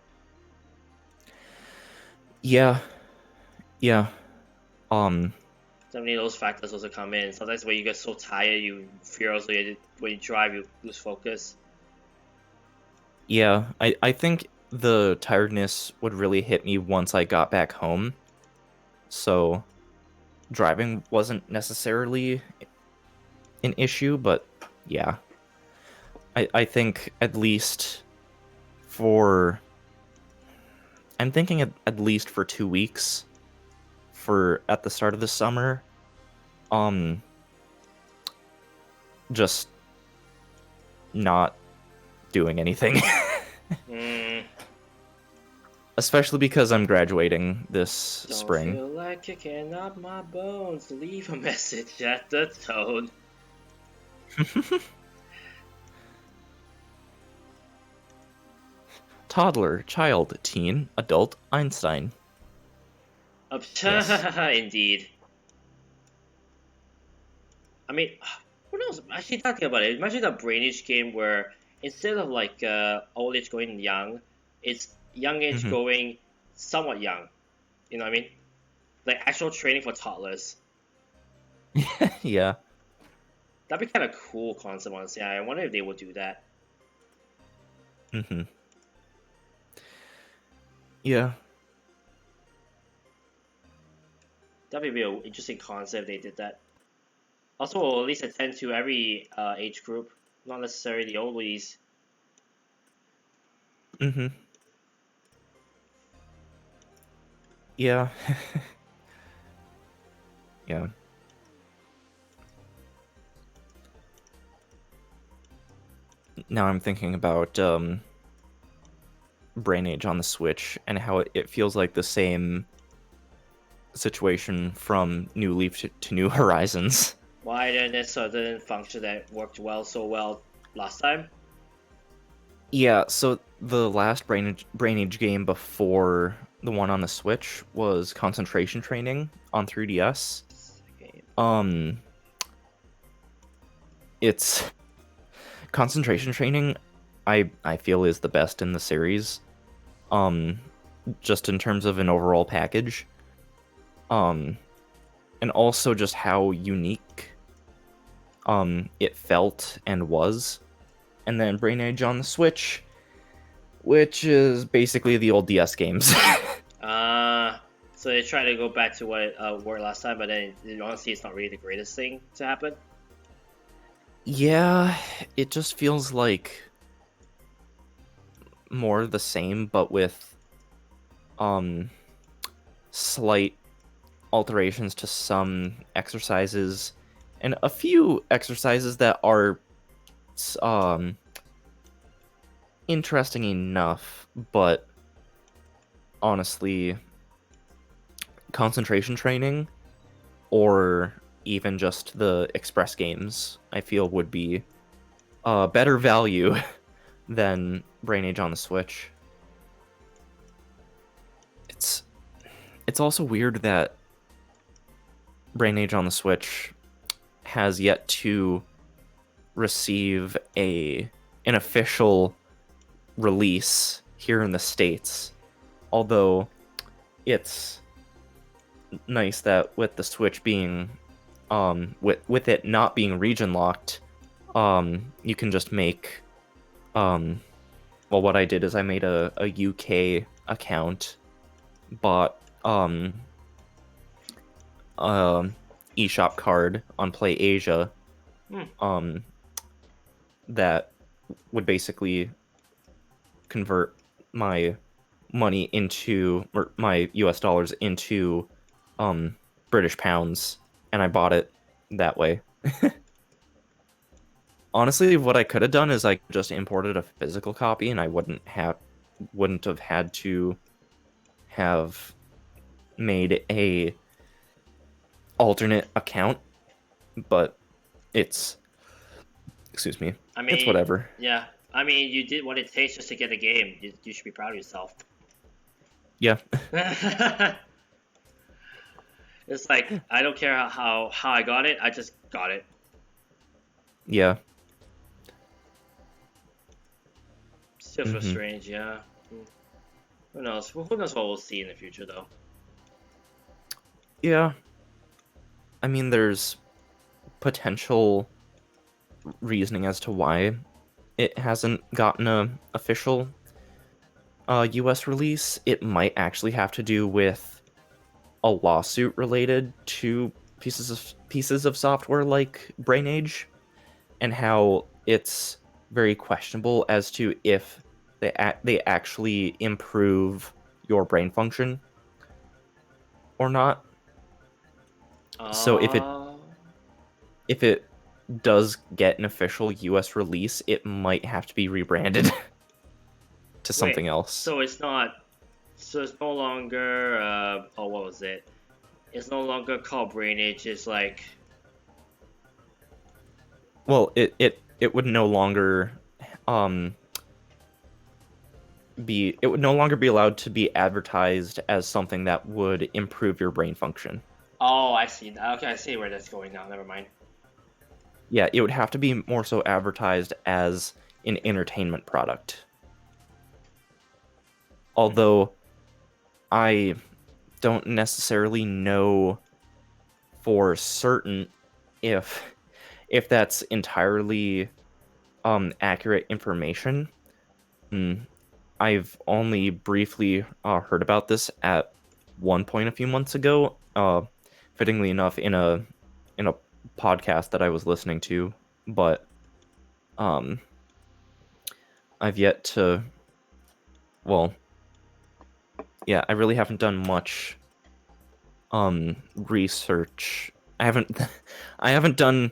yeah, yeah. Um So many of those factors also come in. Sometimes when you get so tired, you fear also when you drive, you lose focus. Yeah, I think the tiredness would really hit me once I got back home. So driving wasn't necessarily an issue, but yeah. I think at least for I'm thinking at least for 2 weeks for at the start of the summer. Um just not doing anything. Mm, Especially because I'm graduating this don't spring. feel like kicking up my bones. Leave a message at the tone. Toddler, child, teen, adult, Einstein. Yes. Indeed. I mean, who knows? Actually, talking about it, imagine a brain age game where instead of like old age going young, it's young age Hmm. going somewhat young. You know what I mean? Like actual training for toddlers. Yeah. That'd be kind of cool concept, honestly. I wonder if they would do that. Hmm. Yeah. That'd be a real interesting concept if they did that. Also, at least attend to every age group, not necessarily the oldies. Hmm. Yeah. Yeah. Now I'm thinking about Brain Age on the Switch and how it feels like the same situation from New Leaf to New Horizons. Why didn't this certain function that worked so well last time? Yeah, so the last Brain Age game before the one on the Switch was Concentration Training on 3DS. Okay. Um, it's Concentration Training. I feel is the best in the series. Um, just in terms of an overall package. Um, and also just how unique it felt and was. And then Brain Age on the Switch, which is basically the old DS games. Uh, so they try to go back to what it worked last time, but then honestly, it's not really the greatest thing to happen. Yeah, it just feels like more the same, but with um slight alterations to some exercises and a few exercises that are um interesting enough, but honestly, concentration training or even just the express games, I feel would be better value than Brain Age on the Switch. It's also weird that Brain Age on the Switch has yet to receive an official release here in the States. Although it's nice that with the Switch being with it not being region locked, you can just make well, what I did is I made a UK account, bought eShop card on Play Asia, that would basically convert my money into, or my US dollars into British pounds, and I bought it that way. Honestly, what I could have done is I just imported a physical copy, and I wouldn't have had to have made a alternate account, but it's, excuse me, I mean, it's whatever. Yeah, I mean, you did what it takes just to get a game. You should be proud of yourself. Yeah. It's like, I don't care how I got it, I just got it. Yeah. Still feels strange, yeah. Who knows? Who knows what we'll see in the future, though? Yeah. I mean, there's potential reasoning as to why it hasn't gotten a official US release. It might actually have to do with a lawsuit related to pieces of software like Brain Age, and how it's very questionable as to if they actually improve your brain function or not. So if it does get an official US release, it might have to be rebranded to something else. So it's not. So it's no longer. Oh, what was it? It's no longer called Brain Age. It's like. Well, it would no longer be allowed to be advertised as something that would improve your brain function. Oh, I see. Okay, I see where that's going now. Never mind. Yeah, it would have to be more so advertised as an entertainment product. Although I don't necessarily know for certain if that's entirely accurate information. I've only briefly heard about this at one point a few months ago, fittingly enough in a podcast that I was listening to, but I've yet to, well, yeah, I really haven't done much research. I haven't done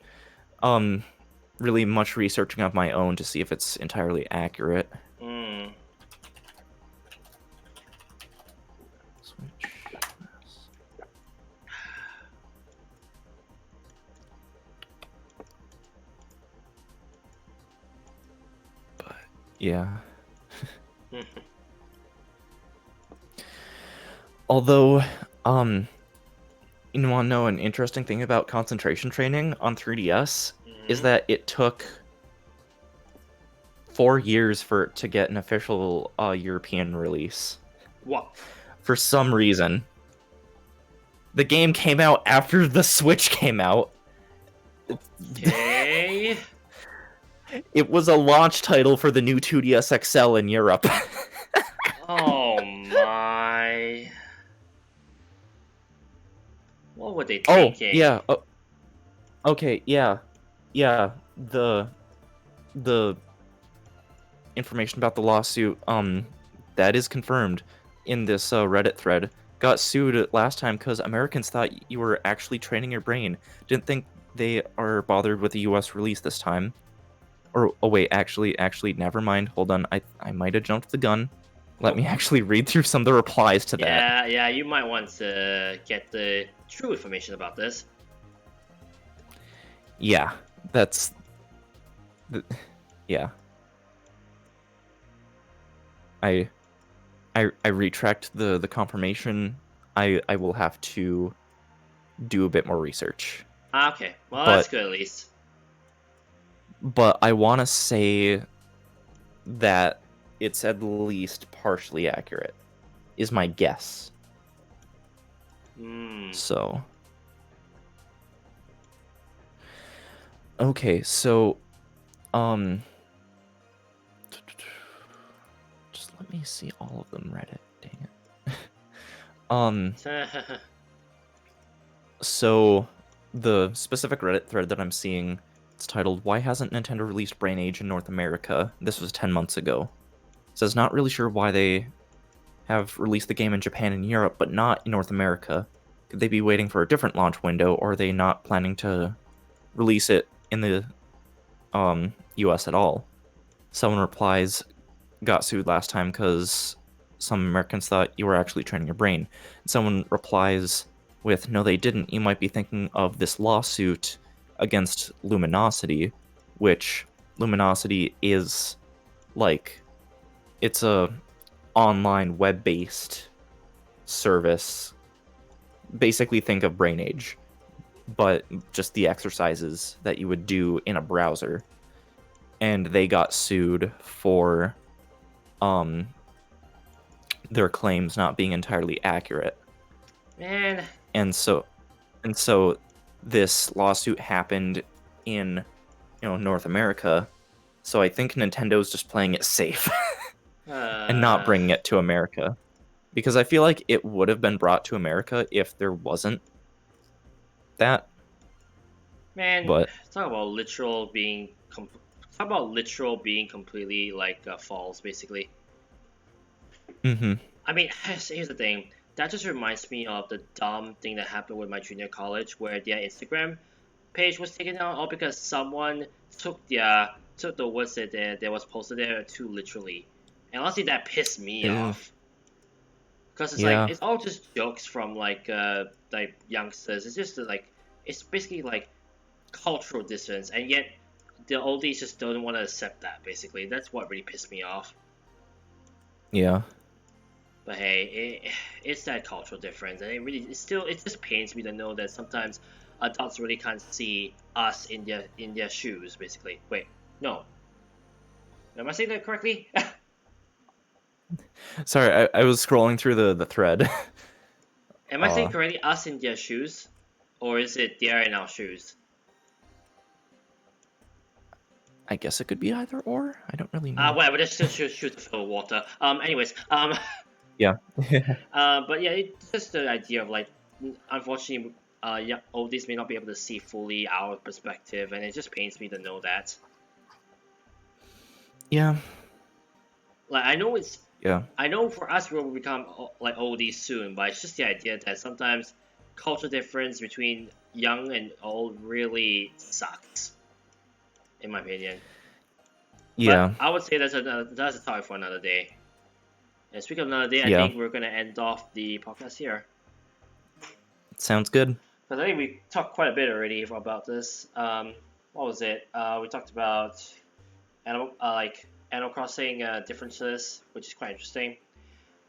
really much researching of my own to see if it's entirely accurate. But yeah. Although, you want to know an interesting thing about concentration training on 3DS is that it took 4 years for it to get an official European release. What? For some reason. The game came out after the Switch came out. Okay. It was a launch title for the new 2DS XL in Europe. Oh my. What were they thinking? Oh, yeah. Okay, yeah. Yeah, the information about the lawsuit, that is confirmed in this Reddit thread. Got sued last time because Americans thought you were actually training your brain. Didn't think they are bothered with the US release this time. Or oh wait, actually, never mind. Hold on, I might have jumped the gun. Let me actually read through some of the replies to that. Yeah, you might want to get the true information about this. Yeah, that's... yeah. I retract the confirmation. I will have to do a bit more research. Okay, well, that's good at least. But I want to say that it's at least partially accurate, is my guess. So... okay, so... just let me see all of them, Reddit. Dang it. So, the specific Reddit thread that I'm seeing, it's titled, "Why hasn't Nintendo released Brain Age in North America?" This was 10 months ago. It says, not really sure why they have released the game in Japan and Europe, but not in North America. Could they be waiting for a different launch window, or are they not planning to release it in the US at all? Someone replies, got sued last time because some Americans thought you were actually training your brain. Someone replies with, no, they didn't. You might be thinking of this lawsuit against Luminosity, which Luminosity is like, it's a online web-based service. Basically think of Brain Age, but just the exercises that you would do in a browser. And they got sued for their claims not being entirely accurate. Man. And so this lawsuit happened in, North America. So I think Nintendo's just playing it safe and not bringing it to America. Because I feel like it would have been brought to America if there wasn't that. Man, talk about literal being completely false, basically. Mm-hmm. I mean, here's the thing. That just reminds me of the dumb thing that happened with my junior college, where their Instagram page was taken down all because someone took the words that was posted there too literally, and honestly, that pissed me off. Because it's like it's all just jokes from like youngsters. It's just it's basically like cultural distance, and yet the oldies just don't want to accept that. Basically, that's what really pissed me off. Yeah. But hey, it's that cultural difference, and it just pains me to know that sometimes adults really can't see us in their shoes. Basically, wait, no, am I saying that correctly? Sorry, I was scrolling through the thread. Am I saying correctly? Us in their shoes, or is it they are in our shoes? I guess it could be either or. I don't really know. Whatever. Let's just shoot the fill water. Anyways. Yeah. But yeah, it's just the idea of unfortunately, oldies may not be able to see fully our perspective, and it just pains me to know that. Yeah. I know it's. Yeah. I know for us we will become oldies soon, but it's just the idea that sometimes cultural difference between young and old really sucks, in my opinion. Yeah. But I would say that's a topic for another day. And speaking of another day, I think we're going to end off the podcast here. Sounds good. Because I think we talked quite a bit already about this. What was it? We talked about Animal Crossing differences, which is quite interesting.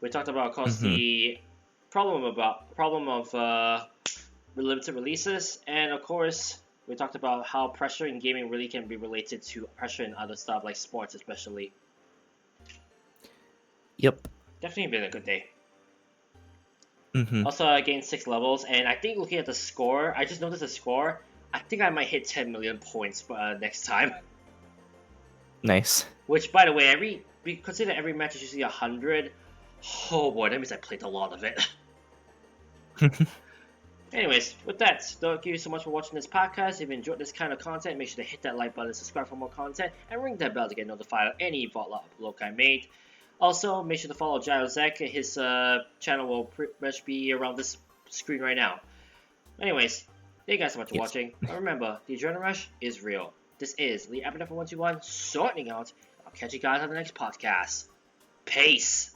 We talked about, of course, the problem of limited releases, and of course, we talked about how pressure in gaming really can be related to pressure in other stuff, like sports especially. Yep. Definitely been a good day. Also, I gained 6 levels, and I think looking at the score, I just noticed the score. I think I might hit 10 million points next time. Nice. Which, by the way, we consider every match is usually 100. Oh boy, that means I played a lot of it. Anyways, with that, thank you so much for watching this podcast. If you enjoyed this kind of content, make sure to hit that like button, subscribe for more content, and ring that bell to get notified of any VOD upload I made. Also, make sure to follow Gyrozek. His channel will pretty much be around this screen right now. Anyways, thank you guys so much for watching. And remember, the adrenaline rush is real. This is Lee Evan for 121 sorting out. I'll catch you guys on the next podcast. Peace.